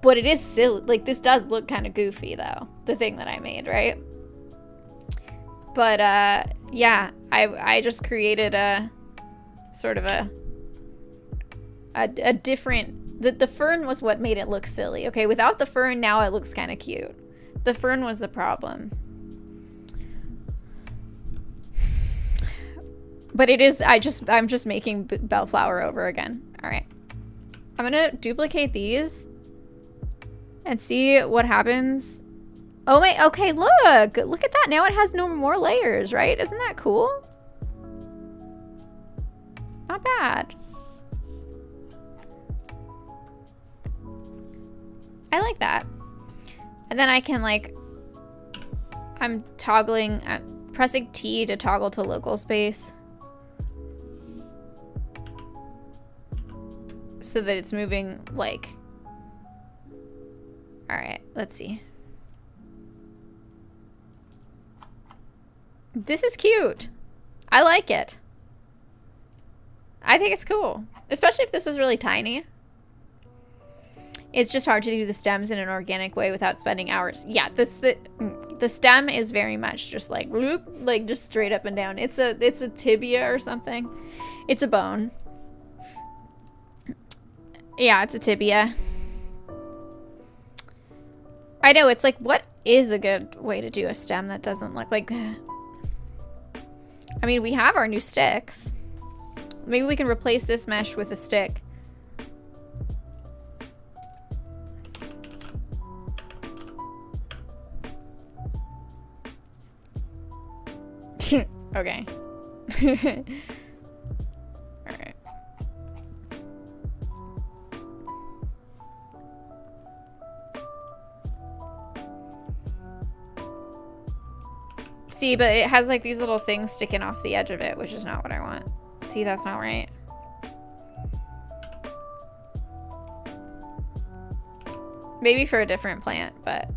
But it is silly. Like, this does look kind of goofy, though. The thing that I made, right? But, yeah. I just created a sort of a different... The fern was what made it look silly. Okay, without the fern, now it looks kind of cute. The fern was the problem. But it is, I'm just making bellflower over again. All right. I'm gonna duplicate these and see what happens. Oh my, okay, look at that. Now it has no more layers, right? Isn't that cool? Not bad. I like that. And then I can like, I'm toggling, pressing T to toggle to local space. So that it's moving like, all right, let's see. This is cute. I like it. I think it's cool, especially if this was really tiny. It's just hard to do the stems in an organic way without spending hours. Yeah, that's the stem is very much just like bloop, like just straight up and down. It's a tibia or something. It's a bone. Yeah, it's a tibia. I know, it's like, what is a good way to do a stem that doesn't look like... I mean, we have our new sticks. Maybe we can replace this mesh with a stick. Okay. Alright. See, but it has like these little things sticking off the edge of it, which is not what I want. See, that's not right. Maybe for a different plant, but...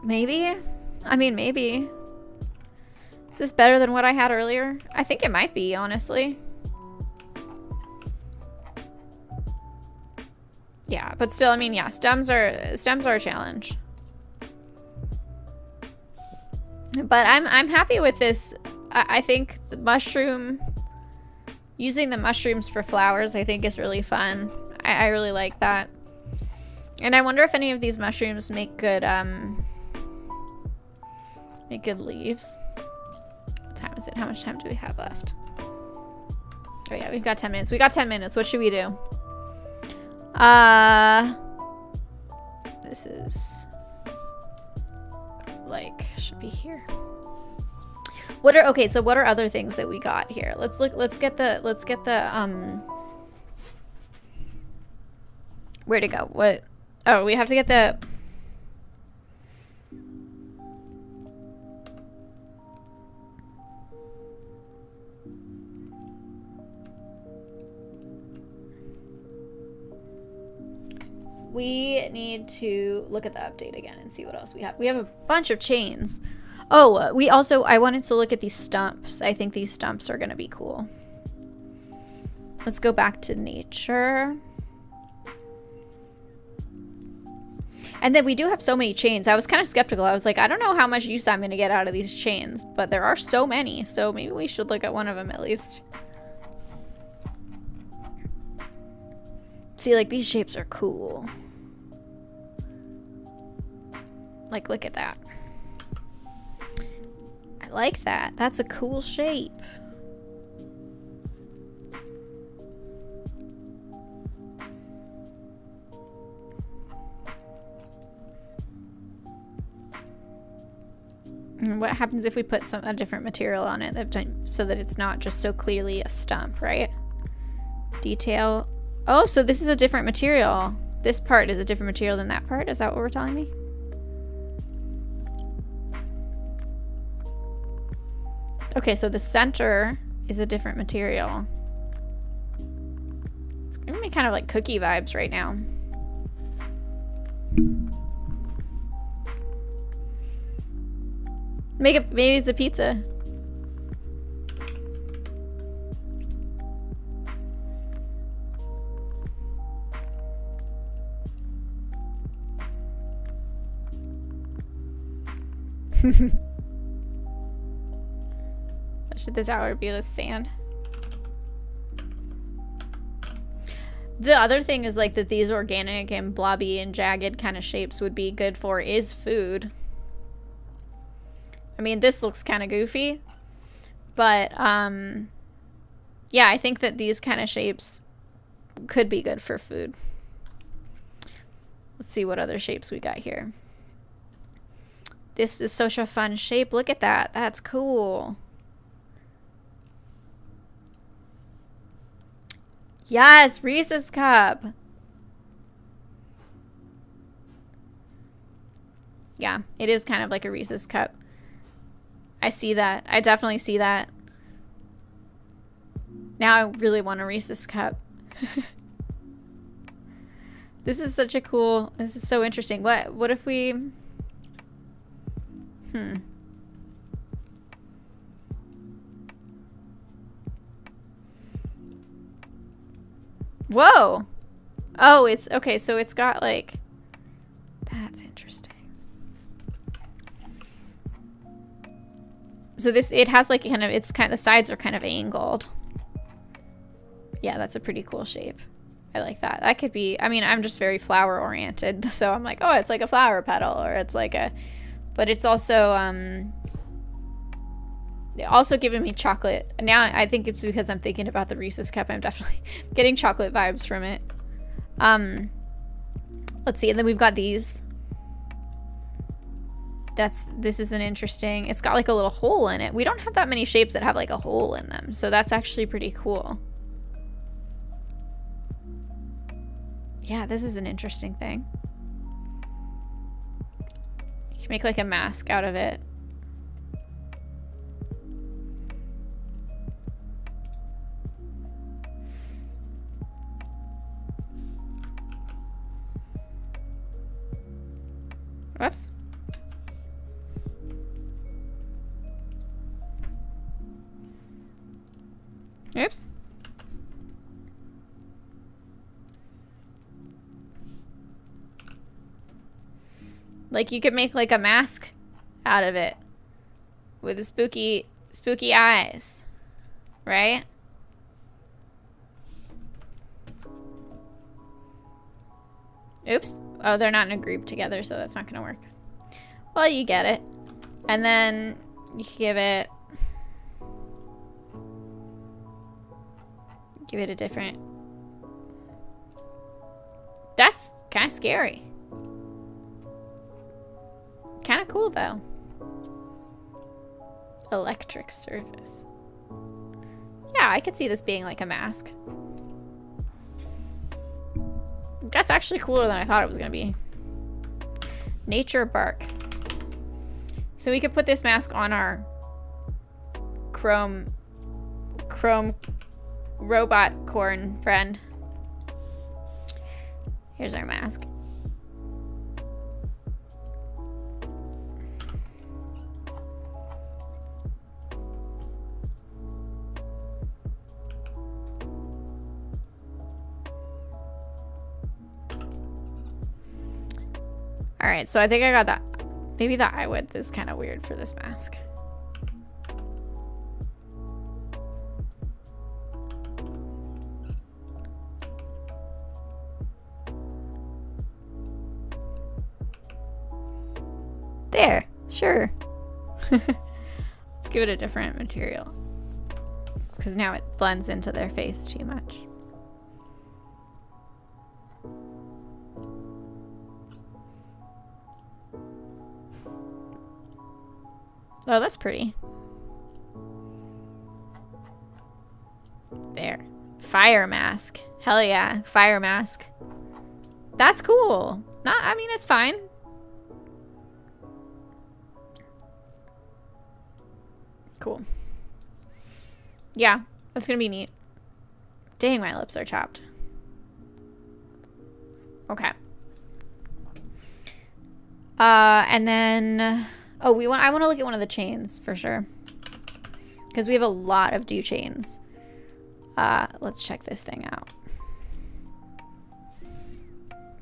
Maybe? I mean, maybe. Is this better than what I had earlier? I think it might be, honestly. Yeah, but still, I mean, yeah, stems are a challenge. But I'm happy with this. I think the mushroom, using the mushrooms for flowers, I think is really fun. I really like that. And I wonder if any of these mushrooms make good leaves. What time is it? How much time do we have left? Oh yeah, we've got 10 minutes. We got 10 minutes. What should we do? This is like, should be here. Okay, so what are other things that we got here? Let's get the where to go? What? Oh, we have to get the we need to look at the update again and see what else we have. We have a bunch of chains. Oh, I wanted to look at these stumps. I think these stumps are gonna be cool. Let's go back to nature. And then we do have so many chains. I was kind of skeptical. I was like, I don't know how much use I'm gonna get out of these chains, but there are so many, so maybe we should look at one of them at least. See, like, these shapes are cool. Like, look at that. I like that. That's a cool shape. And what happens if we put a different material on it so that it's not just so clearly a stump, right? Detail. Oh, so this is a different material. This part is a different material than that part? Is that what we're telling me? Okay, so the center is a different material. It's giving me kind of like cookie vibes right now. Maybe it's a pizza. Should this hour be with sand? The other thing is like that these organic and blobby and jagged kind of shapes would be good for is food. I mean, this looks kind of goofy, But, yeah, I think that these kind of shapes could be good for food. Let's see what other shapes we got here. This is such a fun shape. Look at that. That's cool. Yes, Reese's cup. Yeah, it is kind of like a Reese's cup. I see that. I definitely see that. Now I really want a Reese's cup. This is such a cool, this is so interesting. What if we, Whoa. Oh, it's, okay, so it's got like, that's interesting. So this, it has like kind of, it's kind of, the sides are kind of angled. Yeah, that's a pretty cool shape. I like that. That could be, I mean, I'm just very flower oriented. So I'm like, oh, it's like a flower petal, or it's like a, but it's also giving me chocolate. Now I think it's because I'm thinking about the Reese's cup. I'm definitely getting chocolate vibes from it. Let's see. And then we've got these. This is an interesting, it's got like a little hole in it. We don't have that many shapes that have like a hole in them. So that's actually pretty cool. Yeah, this is an interesting thing. You can make like a mask out of it. Whoops. Oops. Like you could make like a mask out of it with the spooky eyes, right? Oops. Oh, they're not in a group together, so that's not gonna work. Well, you get it. And then you can give it a different, that's kind of scary. Kind of cool though. Electric surface. Yeah, I could see this being like a mask. That's actually cooler than I thought it was gonna be. Nature bark. So we could put this mask on our chrome robot corn friend. Here's our mask. Alright, so I think I got that. Maybe the eye width is kind of weird for this mask. There, sure. Let's give it a different material. Because now it blends into their face too much. Oh, that's pretty. There. Fire mask. Hell yeah. Fire mask. That's cool. I mean, it's fine. Cool. Yeah, that's gonna be neat. Dang, my lips are chapped. Okay. And then... Oh, I want to look at one of the chains for sure. Because we have a lot of do chains. Let's check this thing out.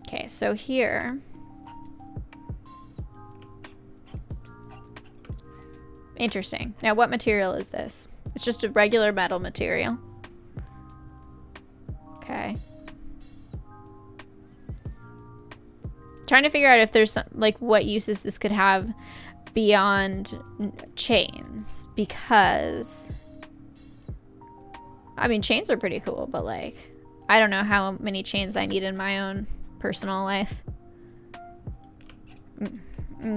Okay, so here... Interesting. Now, what material is this? It's just a regular metal material. Okay. Trying to figure out if there's some, like, what uses this could have beyond chains, because I mean, chains are pretty cool, but like, I don't know how many chains I need in my own personal life.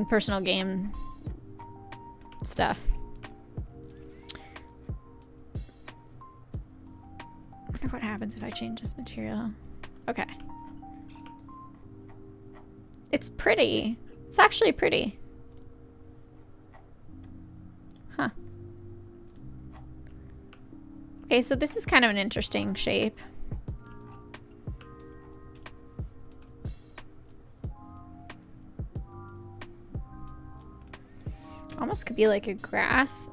Personal game stuff. I wonder what happens if I change this material. Okay. It's pretty. It's actually pretty. Huh. Okay, so this is kind of an interesting shape. Almost could be like a grass,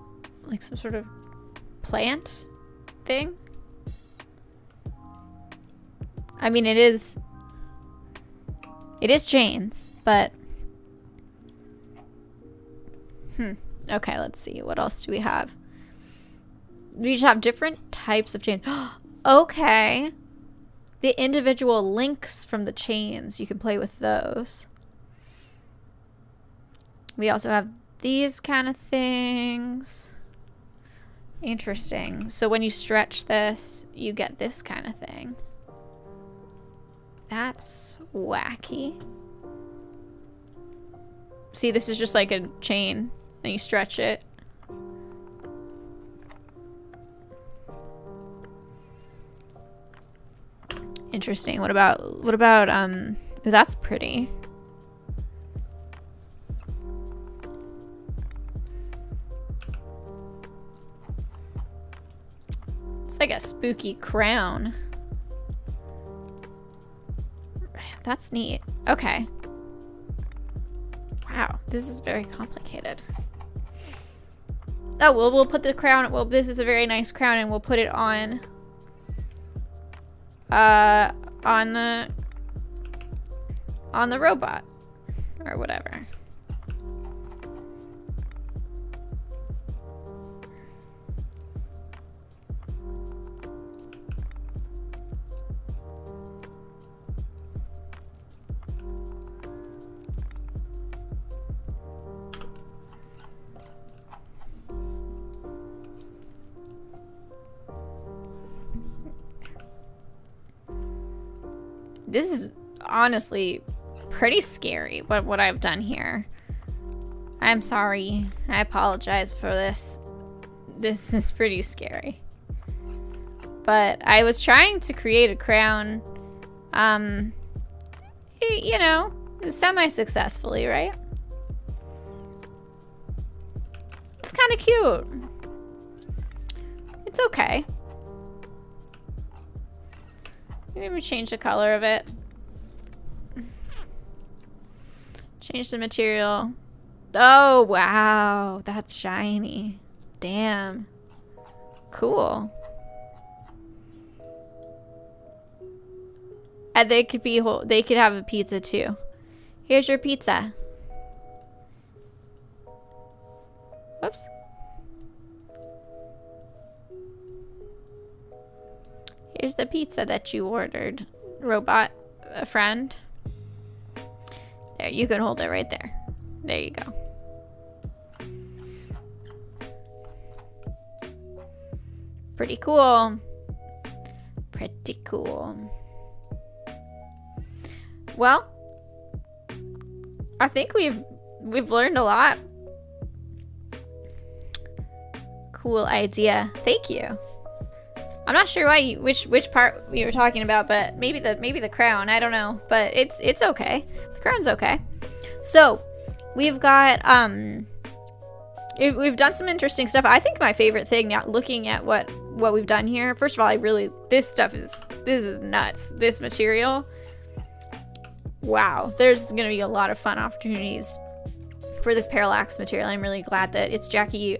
like some sort of plant thing. I mean, it is chains, but okay, let's see. What else do we have? We each have different types of chains. Okay. The individual links from the chains, you can play with those. We also have these kind of things. Interesting. So when you stretch this, you get this kind of thing. That's wacky. See, this is just like a chain, and you stretch it. Interesting. What about that's pretty. It's like a spooky crown. That's neat. Okay. Wow, this is very complicated. Oh, well, we'll put the crown. Well, this is a very nice crown, and we'll put it on the robot or whatever. This is honestly pretty scary, what I've done here. I'm sorry. I apologize for this. This is pretty scary. But I was trying to create a crown, you know, semi-successfully, right? It's kind of cute. It's okay. Maybe change the color of it. Change the material. Oh, wow. That's shiny. Damn. Cool. And they could have a pizza too. Here's your pizza. Whoops. Here's the pizza that you ordered, robot friend. There, you can hold it right there. There you go. Pretty cool. Pretty cool. Well, I think we've learned a lot. Cool idea. Thank you. I'm not sure why which part we were talking about, but maybe the crown. I don't know, but it's okay. The crown's okay. So we've got we've done some interesting stuff. I think my favorite thing now, looking at what we've done here. First of all, this is nuts. This material. Wow, there's gonna be a lot of fun opportunities for this parallax material. I'm really glad that it's Jackie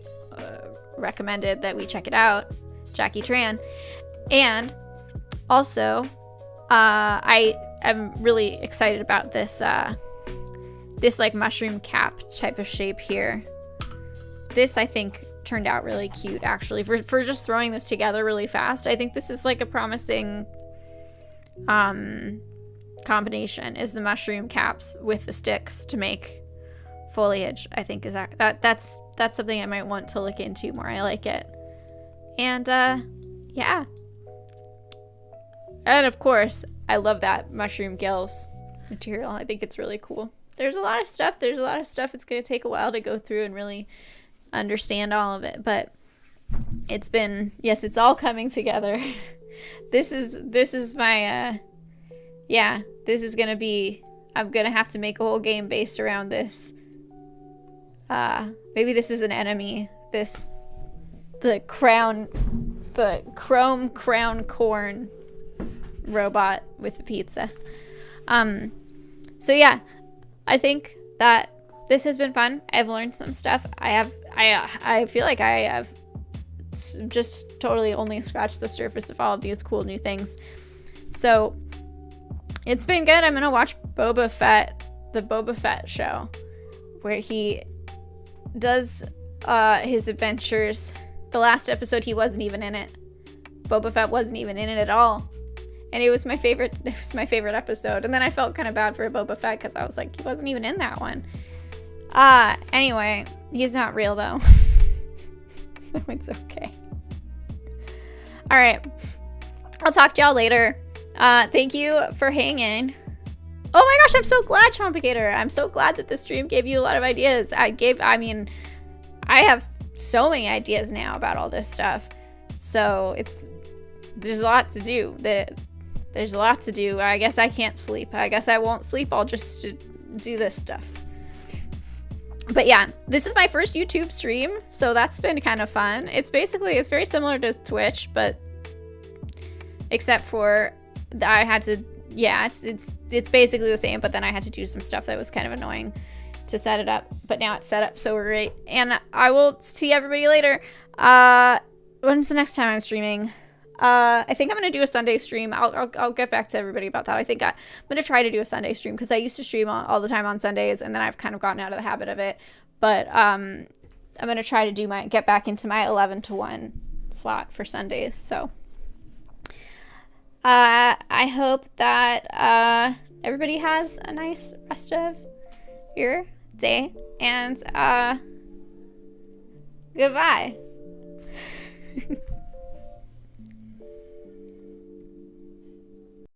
recommended that we check it out. Jackie Tran. And also I am really excited about this this like mushroom cap type of shape here. This I think turned out really cute actually for just throwing this together really fast. I think this is like a promising combination, is the mushroom caps with the sticks to make foliage. I think is that's something I might want to look into more. I like it. And yeah, And of course, I love that mushroom gills material. I think it's really cool. There's a lot of stuff. It's going to take a while to go through and really understand all of it. But it's been, yes, it's all coming together. This is my, yeah, this is going to be, I'm going to have to make a whole game based around this. Maybe this is an enemy. The chrome crown corn robot with the pizza. So yeah, I think that this has been fun. I've learned some stuff. I feel like I have just totally only scratched the surface of all of these cool new things. So it's been good. I'm gonna watch Boba Fett, the Boba Fett show, where he does his adventures. The last episode, he wasn't even in it. Boba Fett wasn't even in it at all. And it was my favorite episode. And then I felt kind of bad for Boba Fett because I was like, he wasn't even in that one. Anyway, he's not real though. So it's okay. All right. I'll talk to y'all later. Thank you for hanging. Oh my gosh, I'm so glad, Chompicator. I'm so glad that this stream gave you a lot of ideas. I have so many ideas now about all this stuff. So there's a lot to do. There's a lot to do. I guess I can't sleep. I guess I won't sleep. I'll just do this stuff. But yeah, this is my first YouTube stream, so that's been kind of fun. It's very similar to Twitch, but except for I had to, yeah, it's basically the same, but then I had to do some stuff that was kind of annoying to set it up. But now it's set up, so we're great. And I will see everybody later. When's the next time I'm streaming? I think I'm gonna do a Sunday stream. I'll get back to everybody about that. I think I'm gonna try to do a Sunday stream because I used to stream all the time on Sundays, and then I've kind of gotten out of the habit of it. But I'm gonna try to get back into my 11 to 1 slot for Sundays. So I hope that everybody has a nice rest of your day, and goodbye.